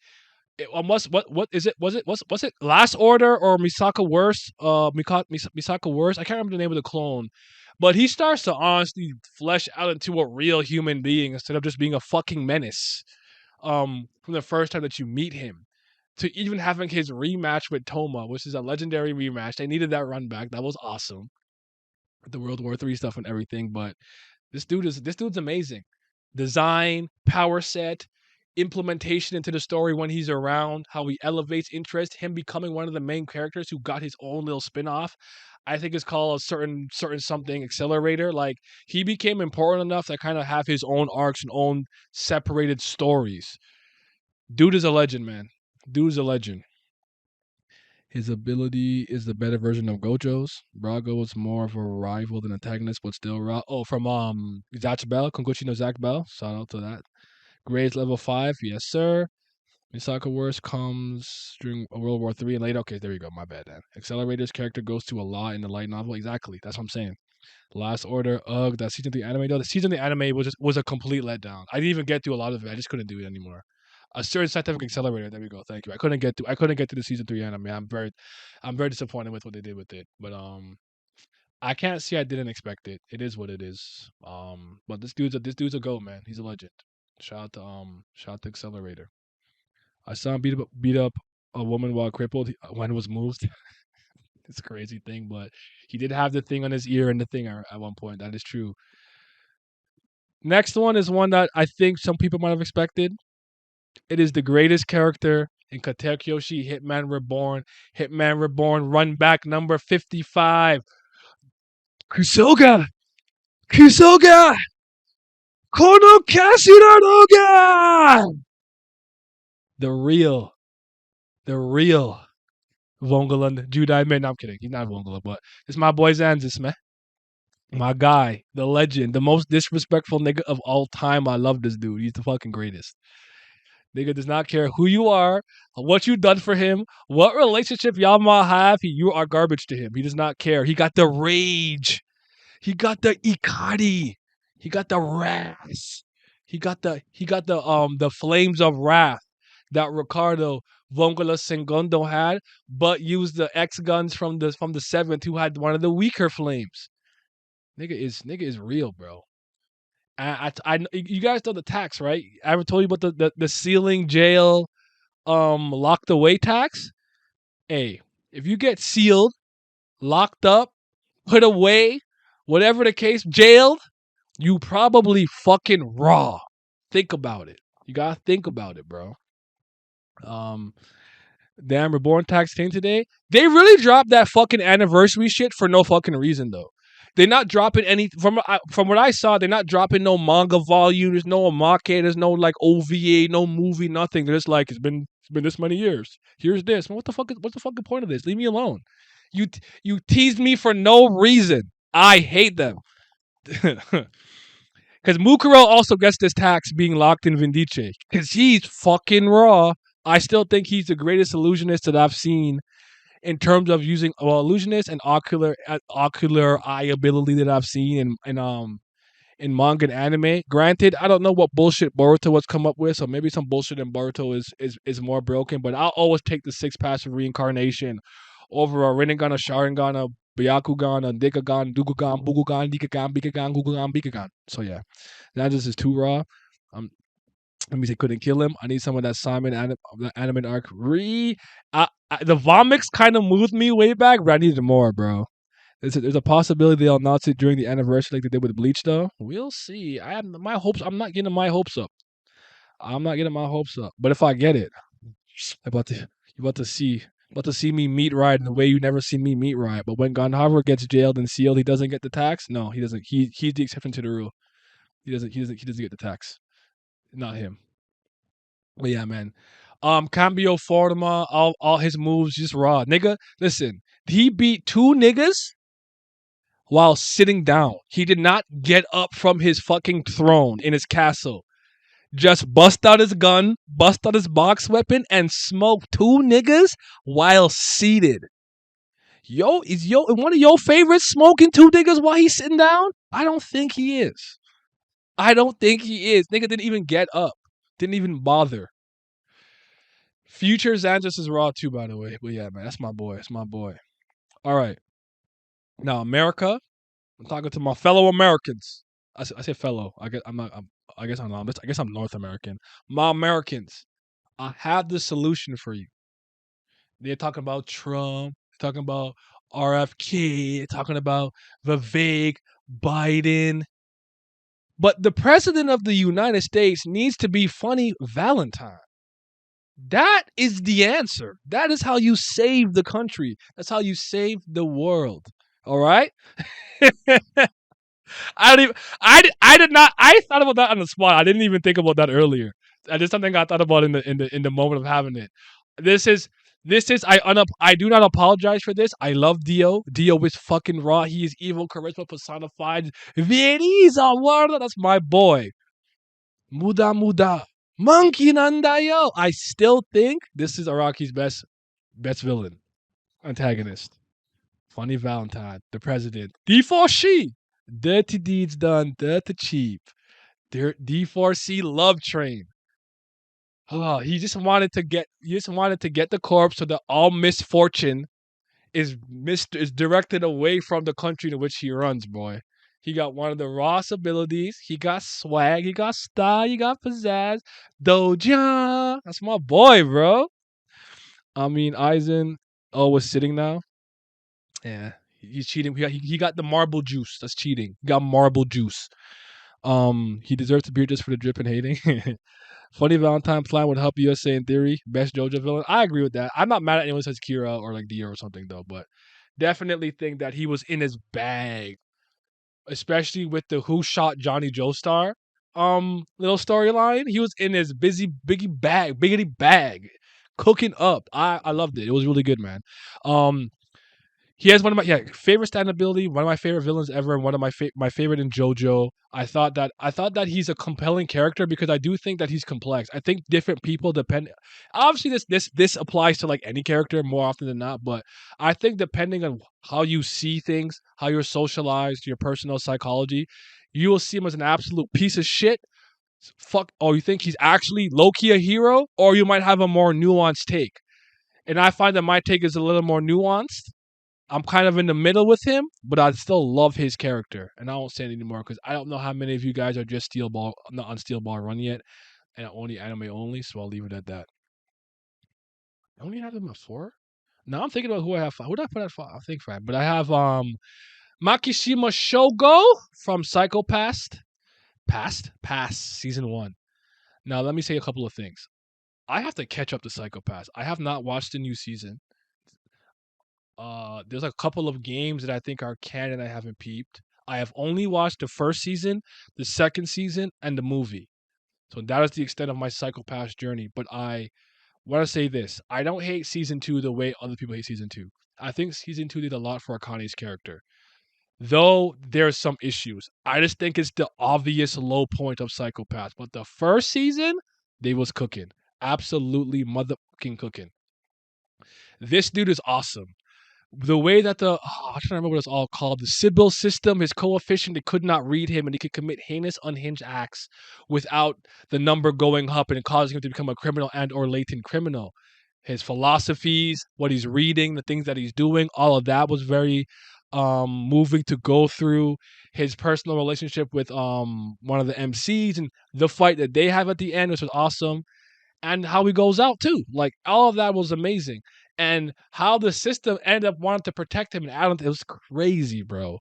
what is it? Was it Last Order or Misaka Worse? Misaka Worse. I can't remember the name of the clone. But he starts to honestly flesh out into a real human being instead of just being a fucking menace. From the first time that you meet him to even having his rematch with Toma, which is a legendary rematch. They needed that run back. That was awesome. The World War III stuff and everything. But this dude's amazing. Design, power set, implementation into the story when he's around, how he elevates interest, him becoming one of the main characters who got his own little spin-off. I think it's called a certain something accelerator. Like, he became important enough to kind of have his own arcs and own separated stories. Dude is a legend, man. Dude is a legend. His ability is the better version of Gojo's. Brago is more of a rival than antagonist, but still raw. Oh, from Zatch Bell, Konguchi no Zach Bell. Shout out to that. Grades level 5, yes sir. Misaka Worst comes during World War III and later. Okay, there you go. My bad, then. Accelerator's character goes to a lot in the light novel. Exactly. That's what I'm saying. Last Order, ugh, that season of the anime though. The season of the anime was a complete letdown. I didn't even get through a lot of it. I just couldn't do it anymore. A certain scientific accelerator. There we go. Thank you. I couldn't get to the season 3 anime. I'm very disappointed with what they did with it. But I can't say I didn't expect it. It is what it is. But this dude's a goat, man. He's a legend. Shout out to Accelerator. I saw him beat up a woman while crippled when it was moved. It's a crazy thing, but he did have the thing on his ear and the thing at one point. That is true. Next one is one that I think some people might have expected. It is the greatest character in Katekyoshi Hitman Reborn. Hitman Reborn Run Back number 55. Kusoga! Kusoga! Kono Kasuraroga! The real Vongalan Judai man. No, I'm kidding. He's not Vongalan, but it's my boy Zanzis, man. My guy, the legend, the most disrespectful nigga of all time. I love this dude. He's the fucking greatest. Nigga does not care who you are, what you done for him, what relationship y'all might have. You are garbage to him. He does not care. He got the rage. He got the ikari. He got the wrath. He got the flames of wrath that Ricardo Vongola Sengondo had, but used the X guns from the seventh, who had one of the weaker flames. Nigga is real, bro. You guys know the tax, right? I ever told you about the ceiling jail locked away tax? Hey, if you get sealed, locked up, put away, whatever the case, jailed, you probably fucking raw. Think about it. You gotta think about it, bro. Um, Damn, Reborn Tax came today. They really dropped that fucking anniversary shit for no fucking reason though. They're not dropping any from what I saw. They're not dropping no manga volume. There's no amake. There's no like OVA, no movie, nothing. They're just like it's been this many years. Here's this. What's the fucking point of this? Leave me alone. You teased me for no reason. I hate them. Because Mukuro also gets this tax being locked in Vindice. Because he's fucking raw. I still think he's the greatest illusionist that I've seen in terms of using illusionist and ocular eye ability that I've seen in manga and anime. Granted, I don't know what bullshit Boruto has come up with, so maybe some bullshit in Boruto is more broken. But I'll always take the six passive reincarnation over a Rinnegan, a Sharingan, a Byakugan, a Dikagan, Dugugan, Bugugan, Dikagan, Bikagan, Gugugan, Bikagan. So yeah, that just is too raw. Let me say couldn't kill him. I need some of that Simon anime arc. The Vomix kind of moved me way back, but I needed more, bro. There's a possibility they'll announce it during the anniversary like they did with Bleach, though. We'll see. I have my hopes. I'm not getting my hopes up. I'm not getting my hopes up. But if I get it, you about to see. About to see me meat ride in the way you never seen me meat ride. But when Gondhaver gets jailed and sealed, he doesn't get the tax. No, he doesn't. He's the exception to the rule. He doesn't get the tax. Not him. But yeah, man. Cambio Forma, all his moves just raw. Nigga, listen. He beat two niggas while sitting down. He did not get up from his fucking throne in his castle. Just bust out his gun, bust out his box weapon, and smoke two niggas while seated. Is one of your favorites smoking two niggas while he's sitting down? I don't think he is. I don't think he is. Nigga didn't even get up. Didn't even bother. Future Xanthus is raw too, by the way. But yeah, man, that's my boy. That's my boy. All right. Now, America. I'm talking to my fellow Americans. I say fellow. I guess I'm not. I guess I'm not. I guess I'm North American. My Americans. I have the solution for you. They're talking about Trump. They're talking about RFK. They're talking about Vivek, Biden. But the president of the United States needs to be Funny Valentine. That is the answer. That is how you save the country. That's how you save the world. All right? I don't even I did not I thought about that on the spot. I didn't even think about that earlier. That is something I thought about in the moment of having it. This is I do not apologize for this. I love Dio. Dio is fucking raw. He is evil charisma personified. Veriza Warda. That's my boy. Muda Muda. Monkey Nandayo. I still think this is Araki's best villain. Antagonist. Funny Valentine. The president. D4C. Dirty deeds done. Dirty cheap. D4C love train. Oh, he just wanted to get the corpse so that all misfortune is directed away from the country to which he runs, boy. He got one of the Ross abilities. He got swag. He got style. He got pizzazz. Doja. That's my boy, bro. I mean, Eisen was sitting now. Yeah, he's cheating. He got the marble juice. That's cheating. He got marble juice. He deserves to be just for the drip and hating. Funny Valentine plan would help USA in theory. Best JoJo villain. I agree with that. I'm not mad at anyone who says Kira or like Dio or something though, but definitely think that he was in his bag, especially with the Who Shot Johnny Joestar little storyline. He was in his biggity bag, cooking up. I loved it. It was really good, man. He has one of my favorite stand ability, one of my favorite villains ever, and one of my favorite in JoJo. I thought that he's a compelling character because I do think that he's complex. I think different people depend. Obviously, this applies to like any character more often than not, but I think depending on how you see things, how you're socialized, your personal psychology, you will see him as an absolute piece of shit. Fuck, or you think he's actually low key a hero, or you might have a more nuanced take. And I find that my take is a little more nuanced. I'm kind of in the middle with him, but I still love his character. And I won't say it anymore because I don't know how many of you guys are just Steel Ball, not on Steel Ball Run yet, and only anime only. So I'll leave it at that. I only have him at 4. Now I'm thinking about who I have. Who did I put at 5? I think 5, but I have Makishima Shogo from Psycho Past season 1. Now let me say a couple of things. I have to catch up to Psycho Pass. I have not watched the new season. There's a couple of games that I think are canon I haven't peeped. I have only watched the first season, the second season, and the movie. So that is the extent of my Psycho Pass journey. But I want to say this: I don't hate season 2 the way other people hate season 2. I think season 2 did a lot for Akane's character, though there's some issues. I just think it's the obvious low point of Psycho Pass. But the first season, they was cooking, absolutely motherfucking cooking. This dude is awesome. The way that I'm trying to remember what it's all called, the Sybil system, his coefficient, they could not read him, and he could commit heinous, unhinged acts without the number going up and causing him to become a criminal and or latent criminal. His philosophies, what he's reading, the things that he's doing, all of that was very moving to go through. His personal relationship with one of the MCs and the fight that they have at the end, which was awesome, and how he goes out too. Like all of that was amazing. And how the system ended up wanting to protect him and Adam, it was crazy, bro.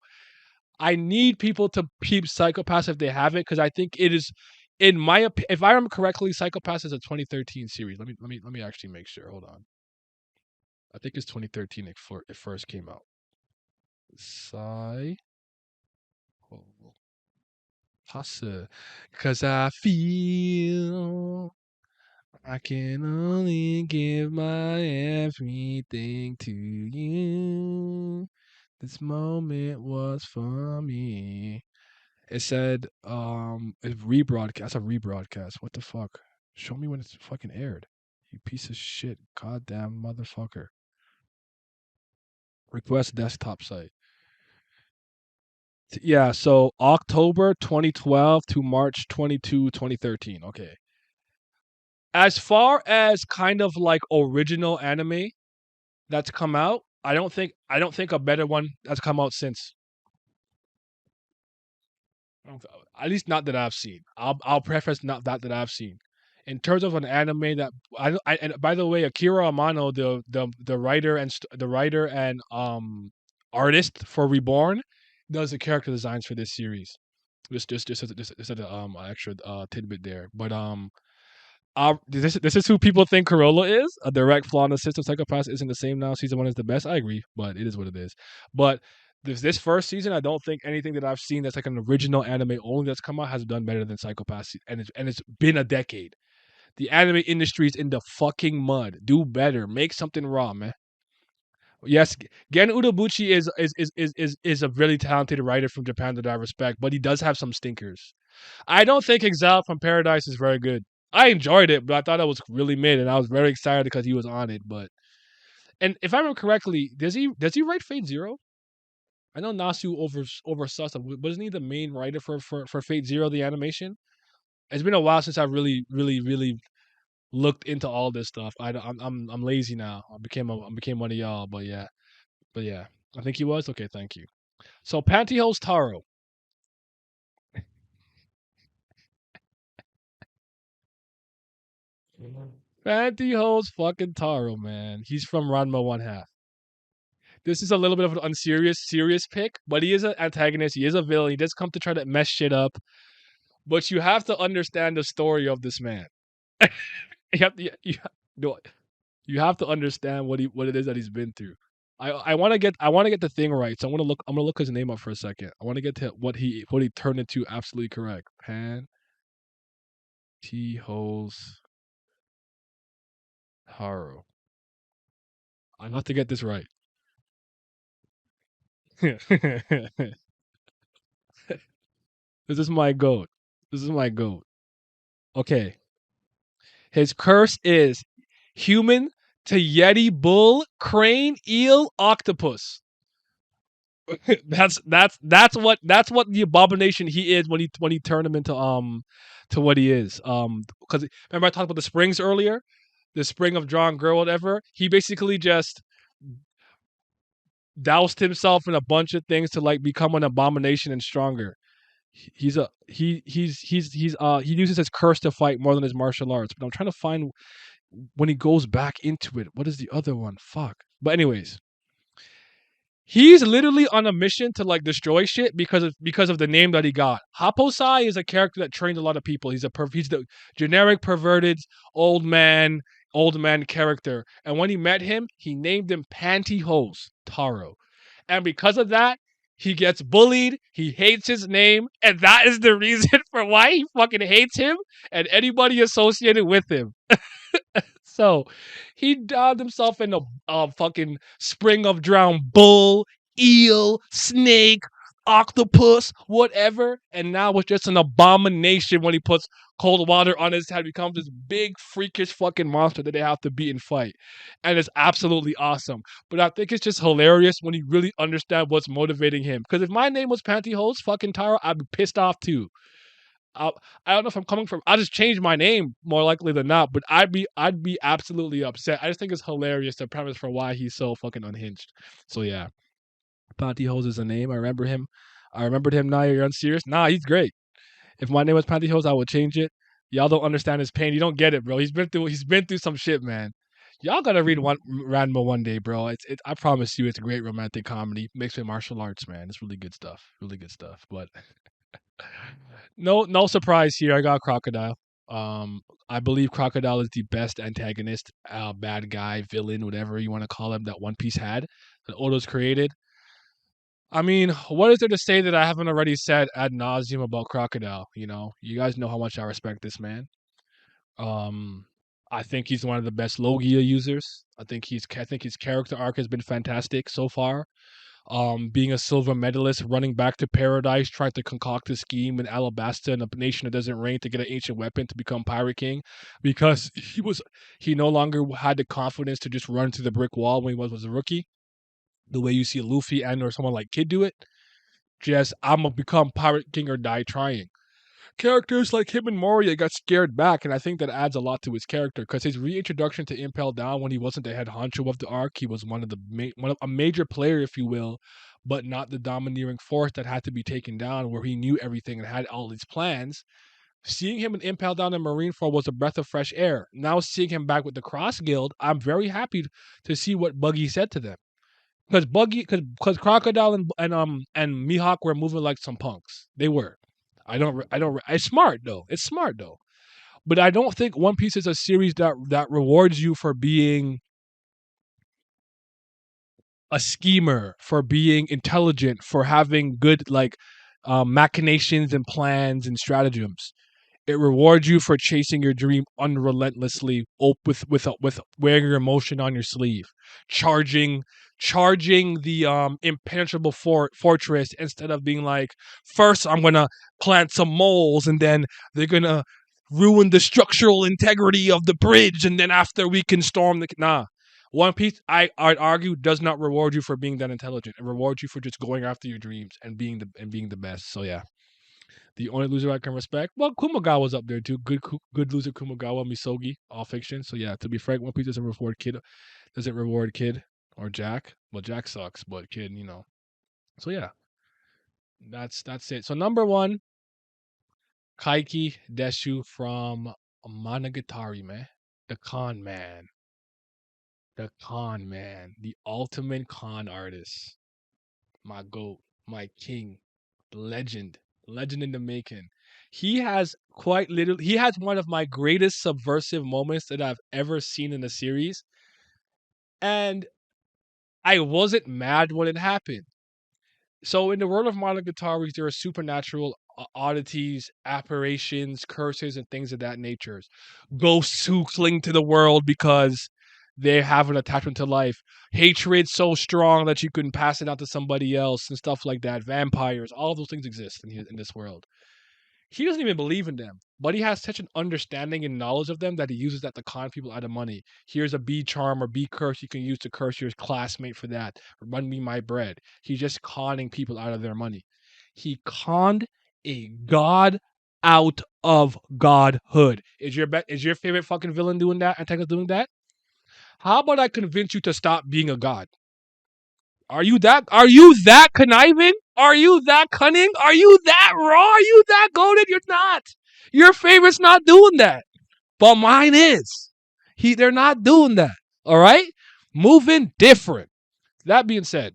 I need people to peep Psychopaths if they haven't, because I think it is, in my opinion, if I remember correctly, Psychopaths is a 2013 series. Let me actually make sure. Hold on. I think it's 2013 it first came out. Psychopaths. Cause I feel I can only give my everything to you. This moment was for me. It said, it's rebroadcast. That's a rebroadcast. What the fuck? Show me when it's fucking aired. You piece of shit. Goddamn motherfucker. Request desktop site. Yeah, so October 2012 to March 22, 2013. Okay. As far as kind of like original anime that's come out, I don't think a better one that's come out since. At least not that I've seen. I'll preface not that I've seen. In terms of an anime that and by the way, Akira Amano, the writer and artist for Reborn, does the character designs for this series. Just as a extra tidbit there. But this is who people think Corolla is. A direct flaw in the system. Psychopaths isn't the same now. Season 1 is the best. I agree, but it is what it is. But this first season, I don't think anything that I've seen that's like an original anime only that's come out has done better than Psychopaths, and it's been a decade. The anime industry is in the fucking mud. Do better. Make something raw, man. Yes, Gen Udobuchi is a really talented writer from Japan that I respect, but he does have some stinkers. I don't think Exile from Paradise is very good. I enjoyed it, but I thought it was really mid, and I was very excited because he was on it. But if I remember correctly, does he write Fate Zero? I know Nasu oversaw stuff. Wasn't he the main writer for Fate Zero, the animation? It's been a while since I really looked into all this stuff. I'm lazy now. I became one of y'all, but yeah. I think he was okay. Thank you. So Pantyhose Taro, Pantyhose fucking Taro, man. He's from Ranma One Half. This is a little bit of an serious pick, but he is an antagonist. He is a villain. He does come to try to mess shit up. But you have to understand the story of this man. you have to no, you have to understand what it is that he's been through. I want to get the thing right. So I'm gonna look his name up for a second. I want to get to what he turned into absolutely correct. Pan T holes Haru. I have to get this right. This is my goat. This is my goat. Okay. His curse is human to yeti, bull, crane, eel, octopus. That's what the abomination he is when he turned him into to what he is. Because remember I talked about the springs earlier. the spring of drawn girl, whatever. He basically just doused himself in a bunch of things to like become an abomination and stronger. He uses his curse to fight more than his martial arts. But I'm trying to find when he goes back into it. What is the other one? Fuck. But anyways, he's literally on a mission to like destroy shit because of the name that he got. Haposai is a character that trains a lot of people. He's the generic perverted old man character. And when he met him, he named him Pantyhose Taro. And because of that, he gets bullied. He hates his name, and that is the reason for why he fucking hates him and anybody associated with him. So he drowned himself in a fucking spring of drowned bull, eel, snake, octopus, whatever. And now it's just an abomination when he puts cold water on his head. It becomes this big, freakish fucking monster that they have to beat and fight. And it's absolutely awesome. But I think it's just hilarious when you really understand what's motivating him. Because if my name was Pantyhose fucking Taro, I'd be pissed off too. I, I don't know if I'm coming from. I'll just change my name more likely than not. But I'd be absolutely upset. I just think it's hilarious the premise for why he's so fucking unhinged. So yeah, Pantyhose is a name. I remember him. I remembered him. Now you're unserious. Nah, he's great. If my name was Pantyhose, I would change it. Y'all don't understand his pain. You don't get it, bro. He's been through some shit, man. Y'all gotta read Ranma one day, bro. I promise you, it's a great romantic comedy mixed with martial arts, man. It's really good stuff. Really good stuff. But no surprise here. I got Crocodile. I believe Crocodile is the best antagonist, bad guy, villain, whatever you want to call him, that One Piece had, that Oda's created. I mean, what is there to say that I haven't already said ad nauseum about Crocodile? You guys know how much I respect this man. Um, I think he's one of the best Logia users. I think his character arc has been fantastic so far. Being a silver medalist, running back to paradise, trying to concoct a scheme in Alabasta in a nation that doesn't reign to get an ancient weapon to become Pirate King, because he no longer had the confidence to just run through the brick wall when he was a rookie. The way you see Luffy and or someone like Kid do it, just I'm gonna become Pirate King or die trying. Characters like him and Moria got scared back, and I think that adds a lot to his character because his reintroduction to Impel Down when he wasn't the head honcho of the arc, he was a major player, if you will, but not the domineering force that had to be taken down, where he knew everything and had all these plans. Seeing him in Impel Down and Marineford was a breath of fresh air. Now seeing him back with the Cross Guild, I'm very happy to see what Buggy said to them. Because Crocodile and Mihawk were moving like some punks. They were. It's smart though. It's smart though. But I don't think One Piece is a series that rewards you for being a schemer, for being intelligent, for having good like machinations and plans and stratagems. It rewards you for chasing your dream unrelentlessly, with wearing your emotion on your sleeve, charging charging the impenetrable fortress instead of being like, first I'm gonna plant some moles and then they're gonna ruin the structural integrity of the bridge and then after we can storm the nah. One Piece, I'd argue, does not reward you for being that intelligent. It rewards you for just going after your dreams and being the best. So yeah, the only loser I can respect. Well, Kumagawa's up there too. Good loser Kumagawa, Misogi, all fiction. So yeah, to be frank, One Piece doesn't reward Kid or Jack. Well, Jack sucks, but Kid, you know. So yeah, that's it. So number one, Kaiki Deshu from Monogatari, man. The con man. The con man. The ultimate con artist. My goat. My king. Legend. Legend in the making. He has one of my greatest subversive moments that I've ever seen in a series. And I wasn't mad when it happened. So in the world of Monogatari, there are supernatural oddities, apparitions, curses, and things of that nature. Ghosts who cling to the world because they have an attachment to life. Hatred so strong that you can pass it on to somebody else and stuff like that. Vampires, all those things exist in this world. He doesn't even believe in them, but he has such an understanding and knowledge of them that he uses that to con people out of money. Here's a bee charm or bee curse you can use to curse your classmate for that. Run me my bread. He's just conning people out of their money. He conned a god out of godhood. Is your favorite fucking villain doing that? Antagonist doing that? How about I convince you to stop being a god? Are you that conniving? Are you that cunning? Are you that raw? Are you that goaded? You're not. Your favorite's not doing that. But mine is. They're not doing that. All right? Moving different. That being said,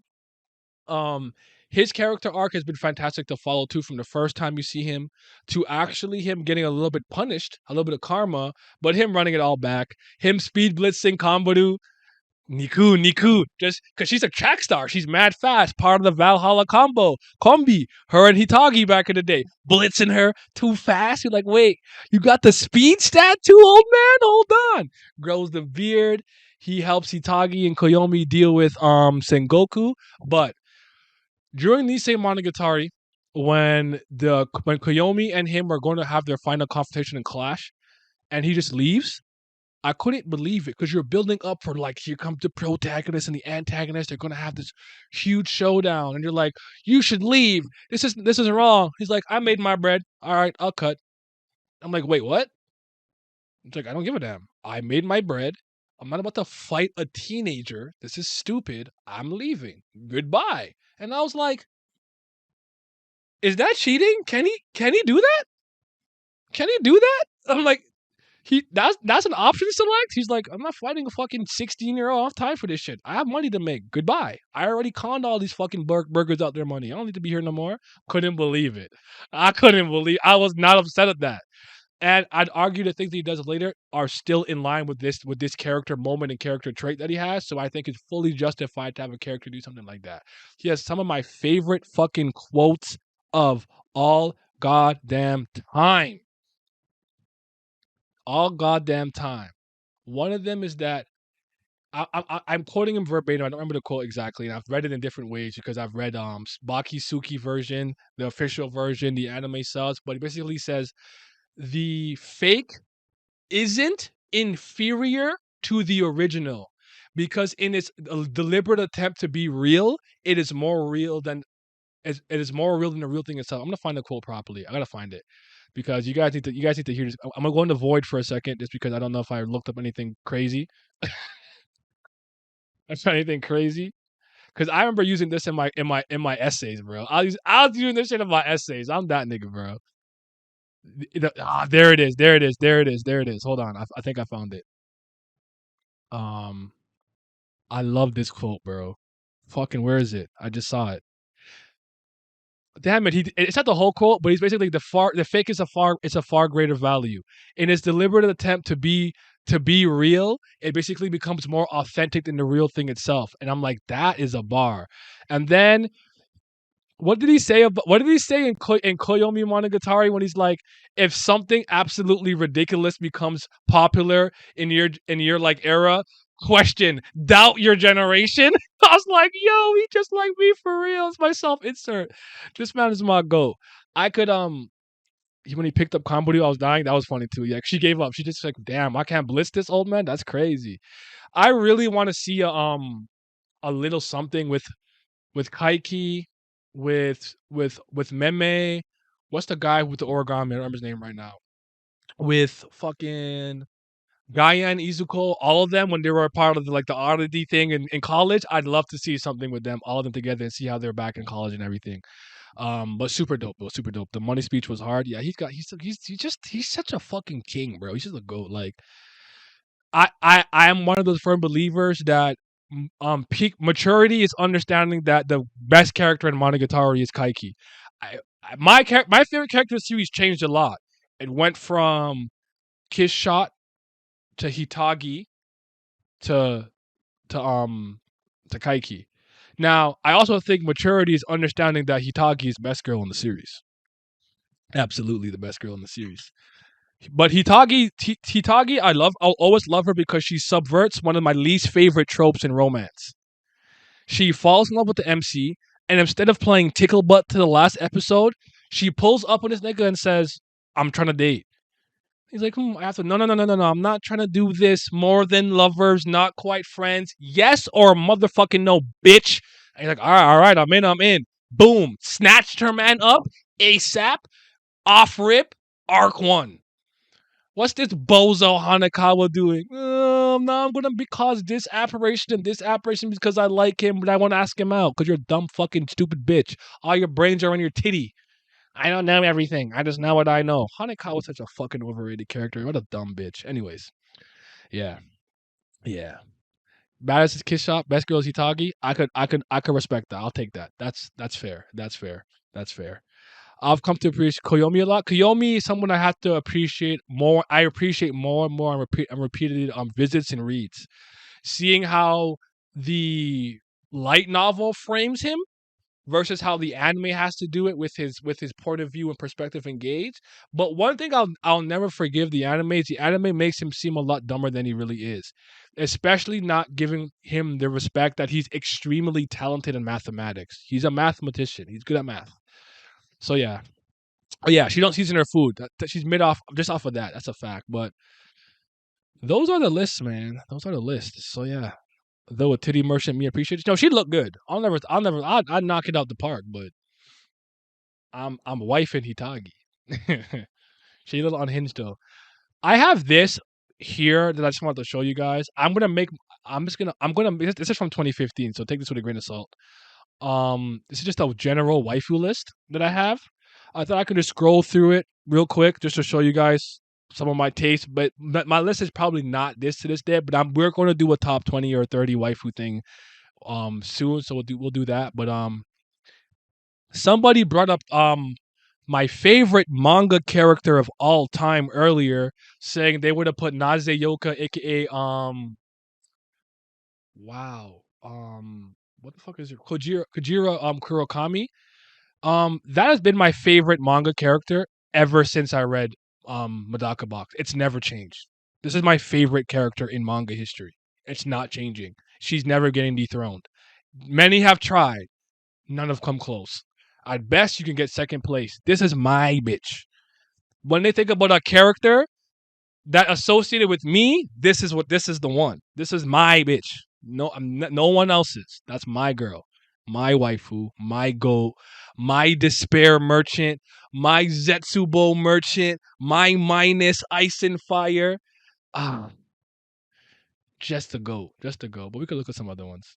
um his character arc has been fantastic to follow too, from the first time you see him to actually him getting a little bit punished, a little bit of karma, but him running it all back, him speed blitzing Kambaru, Niku, just because she's a track star. She's mad fast, part of the Valhalla combi. Her and Hitagi back in the day, blitzing her too fast. You're like, wait, you got the speed stat too, old man? Hold on. Grows the beard. He helps Hitagi and Koyomi deal with Sengoku. But during these same Monogatari, when Koyomi and him are going to have their final confrontation and clash, and he just leaves, I couldn't believe it, because you're building up for, like, here comes the protagonist and the antagonist. They're gonna have this huge showdown, and you're like, you should leave. This is wrong. He's like, I made my bread. All right, I'll cut. I'm like, wait, what? It's like, I don't give a damn. I made my bread. I'm not about to fight a teenager. This is stupid. I'm leaving. Goodbye. And I was like, is that cheating? Can he do that? Can he do that? I'm like, that's an option select. He's like, I'm not fighting a fucking 16-year-old. I have time for this shit. I have money to make. Goodbye. I already conned all these fucking burgers out their money. I don't need to be here no more. Couldn't believe it. I was not upset at that. And I'd argue the things that he does later are still in line with this character moment and character trait that he has. So I think it's fully justified to have a character do something like that. He has some of my favorite fucking quotes of all goddamn time. All goddamn time. One of them is that I'm quoting him verbatim. I don't remember the quote exactly, and I've read it in different ways because I've read Baki Suki version, the official version, the anime subs. But he basically says the fake isn't inferior to the original, because in its deliberate attempt to be real, it is more real than it is more real than the real thing itself. I'm gonna find the quote properly. I gotta find it, because you guys need to hear this. I'm gonna go into void for a second, just because I don't know if I looked up anything crazy. I found anything crazy, because I remember using this in my essays, bro. I was using this shit in my essays. I'm that nigga, bro. There it is. There it is. There it is. There it is. Hold on. I think I found it. Um, I love this quote, bro. Fucking, where is it? I just saw it. Damn it, it's not the whole quote, but he's basically the fake is a far greater value. In its deliberate attempt to be real, it basically becomes more authentic than the real thing itself. And I'm like, that is a bar. And then what did he say in Koyomi Monogatari, when he's like, if something absolutely ridiculous becomes popular in your like era, question, doubt your generation? I was like, yo, he just like me for real. It's my self insert. This man is my goat. I could when he picked up Kambudu, I was dying. That was funny too. Yeah, she gave up. She just like, damn, I can't blitz this old man. That's crazy. I really want to see a little something with Kaiki, with Meme. What's the guy with the origami? I don't remember his name right now. With fucking Gaia and Izuko, all of them, when they were a part of the oddity thing in college, I'd love to see something with them, all of them together, and see how they're back in college and everything. But super dope, bro. Super dope. The money speech was hard. Yeah, he's such a fucking king, bro. He's just a goat. Like, I am one of those firm believers that peak maturity is understanding that the best character in Monogatari is Kaiki. My favorite character in the series changed a lot. It went from Kiss Shot to Hitagi to to Kaiki. Now, I also think maturity is understanding that Hitagi is the best girl in the series. Absolutely the best girl in the series. But Hitagi, I'll always love her, because she subverts one of my least favorite tropes in romance. She falls in love with the MC, and instead of playing tickle butt to the last episode, she pulls up on this nigga and says, I'm trying to date. He's like, I have to, no, I'm not trying to do this. More than lovers, not quite friends. Yes or motherfucking no, bitch. And he's like, all right, I'm in. Boom. Snatched her man up, ASAP, off rip. Arc 1. What's this bozo Hanekawa doing? Now I'm gonna cause this apparition and this apparition because I like him, but I want to ask him out because you're a dumb fucking stupid bitch. All your brains are in your titty. I don't know everything. I just know what I know. Hanekawa's such a fucking overrated character. What a dumb bitch. Anyways, yeah, yeah. Baddest is Kiss Shop. Best girl is Hitagi. I could respect that. I'll take that. That's fair. That's fair. That's fair. I've come to appreciate Koyomi a lot. Koyomi is someone I have to appreciate more. I appreciate more and more on repeated visits and reads. Seeing how the light novel frames him versus how the anime has to do it with his point of view and perspective engaged. But one thing I'll never forgive the anime is the anime makes him seem a lot dumber than he really is. Especially not giving him the respect that he's extremely talented in mathematics. He's a mathematician. He's good at math. So yeah. Oh yeah, she don't season her food. She's mid off just off of that. That's a fact. But those are the lists, man. Those are the lists. So yeah. Though a titty merchant me appreciates. No, she looked good. I'd knock it out the park, but I'm wifing Hitagi. She a little unhinged though. I have this here that I just wanted to show you guys. This is from 2015, so take this with a grain of salt. This is just a general waifu list that I have. I thought I could just scroll through it real quick just to show you guys some of my taste. But my list is probably not this to this day. But we're going to do a top 20 or 30 waifu thing soon, so we'll do that. But somebody brought up my favorite manga character of all time earlier, saying they would have put Naze Yoka, aka wow, what the fuck is it? Kojira Kurokami. That has been my favorite manga character ever since I read Madaka Box. It's never changed. This is my favorite character in manga history. It's not changing. She's never getting dethroned. Many have tried. None have come close. At best, you can get second place. This is my bitch. When they think about a character that associated with me, this is the one. This is my bitch. No one else's. That's my girl, my waifu, my goat, my despair merchant, my Zetsubo merchant, my minus ice and fire. Ah, just a goat, just a goat. But we could look at some other ones.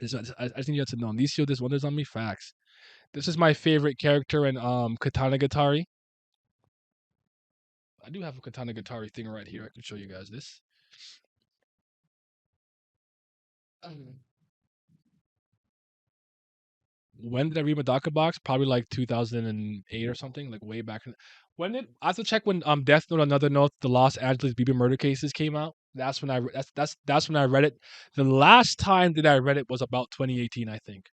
I think you have to know. These show this wonders on me. Facts. This is my favorite character in Katana Gatari. I do have a Katana Gatari thing right here. I can show you guys this. When did I read Madaka Box? Probably like 2008 or something, like way back. When did I have to check when Death Note, Another Note, the Los Angeles BB murder cases came out? That's when that's when I read it. The last time that I read it was about 2018, I think.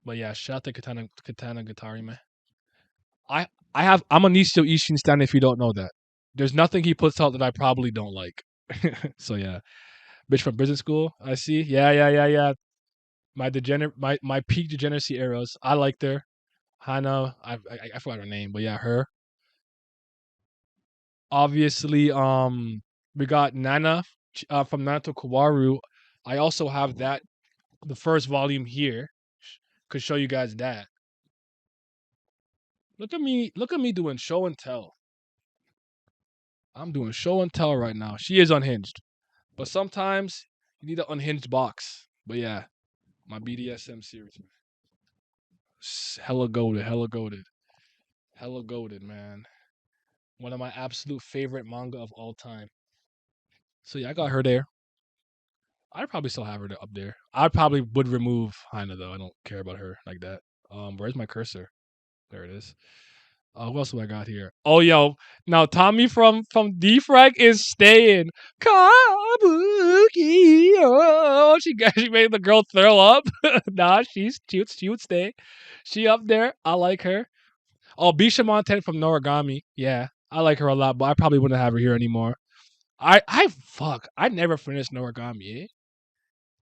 But yeah, shout out to Katana Gatari, man. I'm a Nishio Ishin stan if you don't know that. There's nothing he puts out that I probably don't like. So yeah. Bitch from prison school, I see. Yeah. My peak degeneracy eras. I liked her. Hana, I forgot her name, but yeah, her. Obviously, we got Nana from Naruto Kawaru. I also have that the first volume here. Could show you guys that. Look at me doing show and tell. I'm doing show and tell right now. She is unhinged, but sometimes you need an unhinged box. But yeah, my BDSM series, man. Hella goaded, hella goaded, hella goaded, man. One of my absolute favorite manga of all time. So yeah, I got her there. I'd probably still have her up there. I probably would remove Hina though. I don't care about her like that. Where's my cursor? There it is. What else do I got here? Oh, yo, now Tommy from Defrag is staying. Kabuki. Oh, she made the girl throw up. Nah, she would stay. She up there. I like her. Oh, Bisha Monten from Noragami. Yeah, I like her a lot, but I probably wouldn't have her here anymore. I never finished Noragami.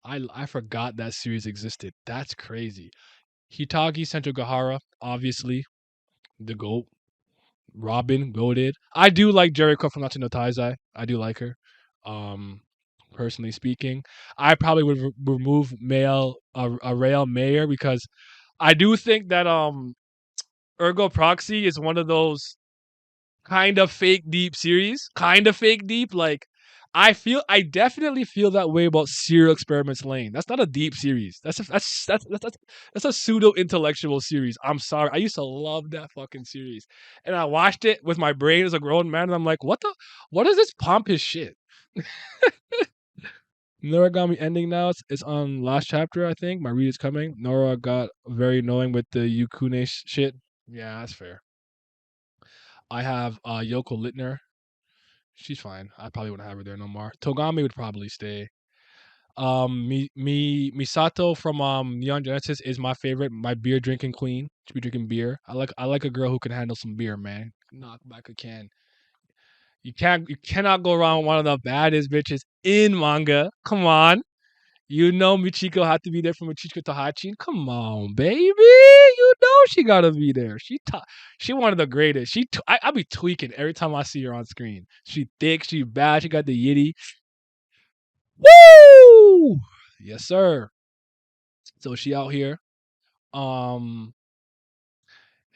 I forgot that series existed. That's crazy. Hitagi Sentougahara, obviously the GOAT. Robin, goated. I do like Jericho from Natsu no Taizai. I do like her. Um, Personally speaking, I probably would remove Rail Mayer because I do think that Ergo Proxy is one of those kind of fake deep series, kind of fake deep. Like I definitely feel that way about Serial Experiments Lane. That's not a deep series. That's a pseudo intellectual series. I'm sorry. I used to love that fucking series, and I watched it with my brain as a grown man, and I'm like, what is this pompous shit? Noragami ending now. It's on last chapter, I think. My read is coming. Nora got very annoying with the Yukune shit. Yeah, that's fair. I have Yoko Littner. She's fine. I probably wouldn't have her there no more. Togami would probably stay. Misato from Neon Genesis is my favorite. My beer drinking queen. She be drinking beer. I like a girl who can handle some beer, man. Knock back a can. You cannot go wrong with one of the baddest bitches in manga. Come on. You know Michiko had to be there for Michiko Tahachi. Come on, baby. You know she gotta be there. She one of the greatest. I be tweaking every time I see her on screen. She thick, she bad, she got the yitty. Woo! Yes, sir. So she out here. Um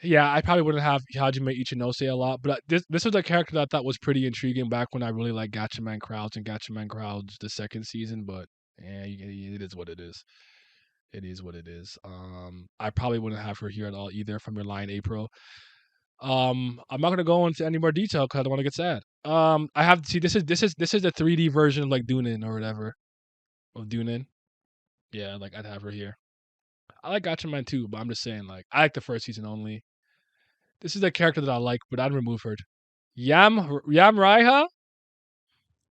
yeah, I probably wouldn't have Hajime Ichinose a lot, but this was a character that I thought was pretty intriguing back when I really liked Gatchaman Crowds and Gatchaman Crowds the second season, but yeah, it is what it is. It is what it is. I probably wouldn't have her here at all either from your line April. I'm not gonna go into any more detail because I don't want to get sad. I have to see this is the 3D version of like Dunin or whatever of Dunin. Yeah, like I'd have her here. I like Gatchaman too, but I'm just saying like I like the first season only. This is a character that I like, but I'd remove her. Yam Raiha.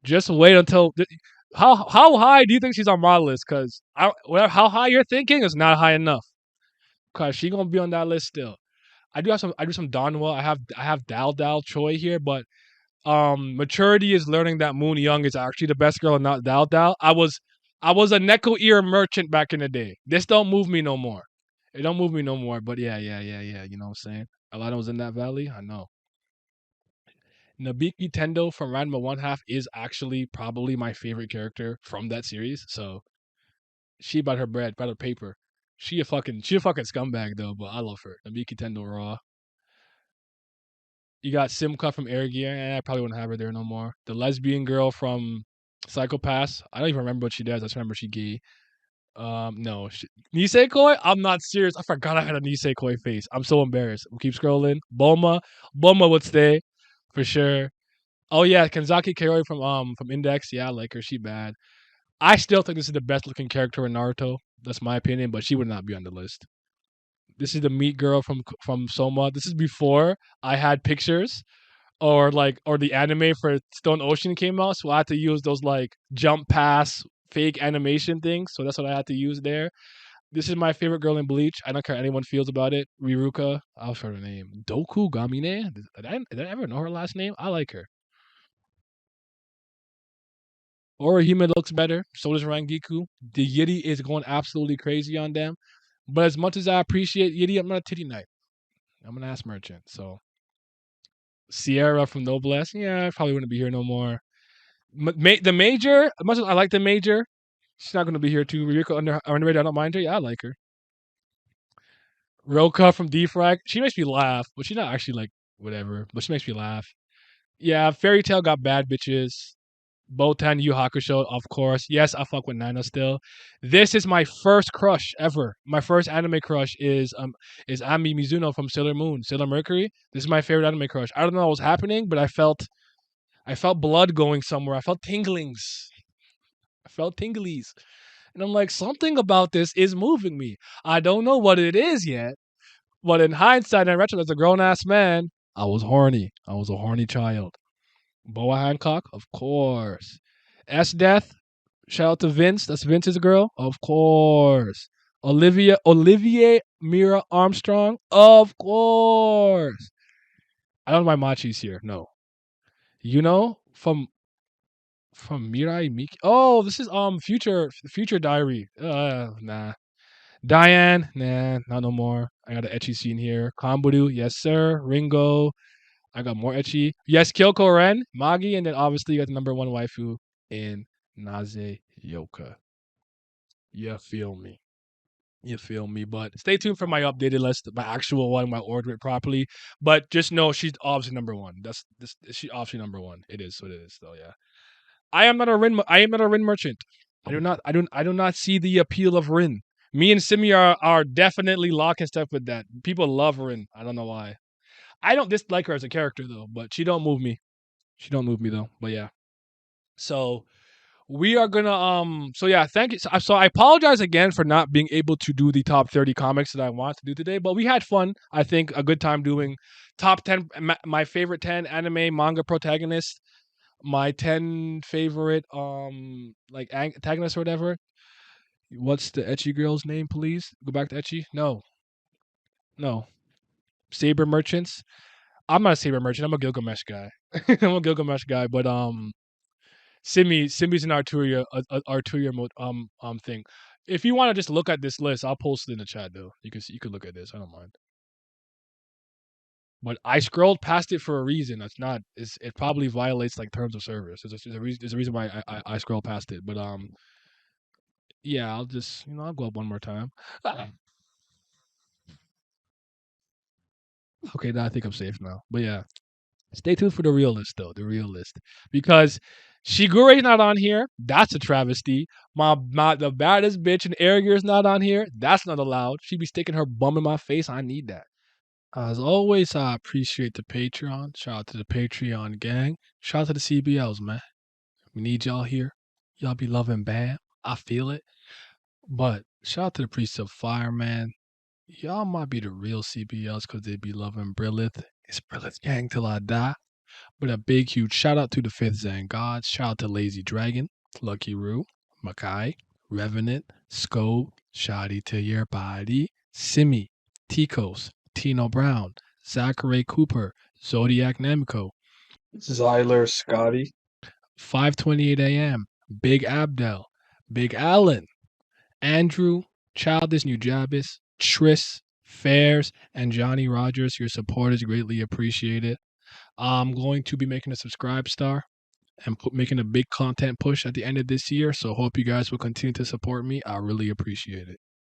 Just wait until how high do you think she's on my list? Because how high you're thinking is not high enough. Cause she gonna be on that list still. I do some Donwa. I have Dal Dal Choi here, but maturity is learning that Moon Young is actually the best girl and not Dal Dal. I was a Neko ear merchant back in the day. This don't move me no more. It don't move me no more. But yeah. You know what I'm saying? Alana was in that valley. I know. Nabiki Tendo from Ranma One Half is actually probably my favorite character from that series. So she about her bread, about her paper. She a fucking scumbag though, but I love her. Nabiki Tendo raw. You got Simka from Air Gear, and I probably wouldn't have her there no more. The lesbian girl from Psychopaths. I don't even remember what she does. I just remember she gay. No. Nisekoi? I'm not serious. I forgot I had a Nisekoi face. I'm so embarrassed. We'll keep scrolling. Boma would stay for sure. Oh yeah, Kenzaki Kaori from Index. Yeah, I like her. She bad. I still think this is the best looking character in Naruto. That's my opinion, but she would not be on the list. This is the meat girl from Soma. This is before I had pictures or the anime for Stone Ocean came out, so I had to use those like jump pass fake animation things. So that's what I had to use there. This is my favorite girl in Bleach. I don't care how anyone feels about it. Riruka, I'll show her name. Doku Gamine. Did I ever know her last name? I like her. Orihime looks better. So does Rangiku. The Yiddy is going absolutely crazy on them. But as much as I appreciate Yiddy, I'm not a titty knight. I'm an ass merchant. So Sierra from Noblesse, yeah, I probably wouldn't be here no more. The major, as much as I like the major, she's not going to be here too. Ryuko underrated, I don't mind her. Yeah, I like her. Roka from D-Frag, she makes me laugh, but she's not actually like whatever, but she makes me laugh. Yeah, Fairy Tail got bad bitches. Botan Yu Hakusho, of course. Yes, I fuck with Nana still. This is my first crush ever. My first anime crush is Ami Mizuno from Sailor Moon, Sailor Mercury. This is my favorite anime crush. I don't know what was happening, but I felt blood going somewhere. I felt tinglings. I felt tinglies. And I'm like, something about this is moving me. I don't know what it is yet. But in hindsight and retro, as a grown ass man, I was horny. I was a horny child. Boa Hancock, of course. S Death, shout out to Vince. That's Vince's girl, of course. Olivier Mira Armstrong, of course. I don't know why Machi's here. No. You know, from Mirai Miki. Oh, this is Future Diary. Nah. Diane, nah, not no more. I got an etchy scene here. Kamburu, yes sir. Ringo, I got more etchy. Yes, Kyoko Ren, Magi, and then obviously you got the number one waifu in Naze Yoka. You feel me? You feel me? But stay tuned for my updated list, my actual one, my order it properly. But just know she's obviously number one. That's this. She obviously number one. It is what it is, though. Yeah. I am not a Rin. I am not a Rin merchant. I do not. I don't. I do not see the appeal of Rin. Me and Simi are definitely lock and step with that. People love Rin. I don't know why. I don't dislike her as a character though, but she don't move me. She don't move me though. But yeah. So we are gonna so yeah, thank you. So I apologize again for not being able to do the top 30 comics that I want to do today, but we had fun. I think a good time doing top 10 my favorite 10 anime manga protagonists, my 10 favorite like antagonists or whatever. What's the etchy girl's name, please? Go back to etchy? No. No. Saber merchants. I'm not a saber merchant. I'm a Gilgamesh guy. I'm a Gilgamesh guy, but Simi's an Arturia thing. If you want to just look at this list, I'll post it in the chat though. You can see, you can look at this. I don't mind. But I scrolled past it for a reason. That's not. It probably violates like terms of service. There's a reason why I scroll past it. But yeah, I'll just I'll go up one more time. Okay, now I think I'm safe now. But yeah, stay tuned for the real list though. The real list because Shigure's not on here. That's a travesty. My the baddest bitch in Airgear's not on here. That's not allowed. She be sticking her bum in my face. I need that. As always, I appreciate the Patreon. Shout out to the Patreon gang. Shout out to the CBLs, man. We need y'all here. Y'all be loving Bam. I feel it. But shout out to the Priest of Fire, man. Y'all might be the real CBLs because they be loving Brillith. It's Brillith gang till I die. But a big, huge shout out to the Fifth Zen Gods. Shout out to Lazy Dragon, Lucky Roo, Makai, Revenant, Scope, Shoddy to Your Body, Simi, Ticos, Tino Brown, Zachary Cooper, Zodiac Nemco, Zyler Scotty, 5:28 a.m., Big Abdel, Big Allen, Andrew, Childish Nujabis, Tris, Fairs, and Johnny Rogers. Your support is greatly appreciated. I'm going to be making a subscribe star and making a big content push at the end of this year. So hope you guys will continue to support me. I really appreciate it.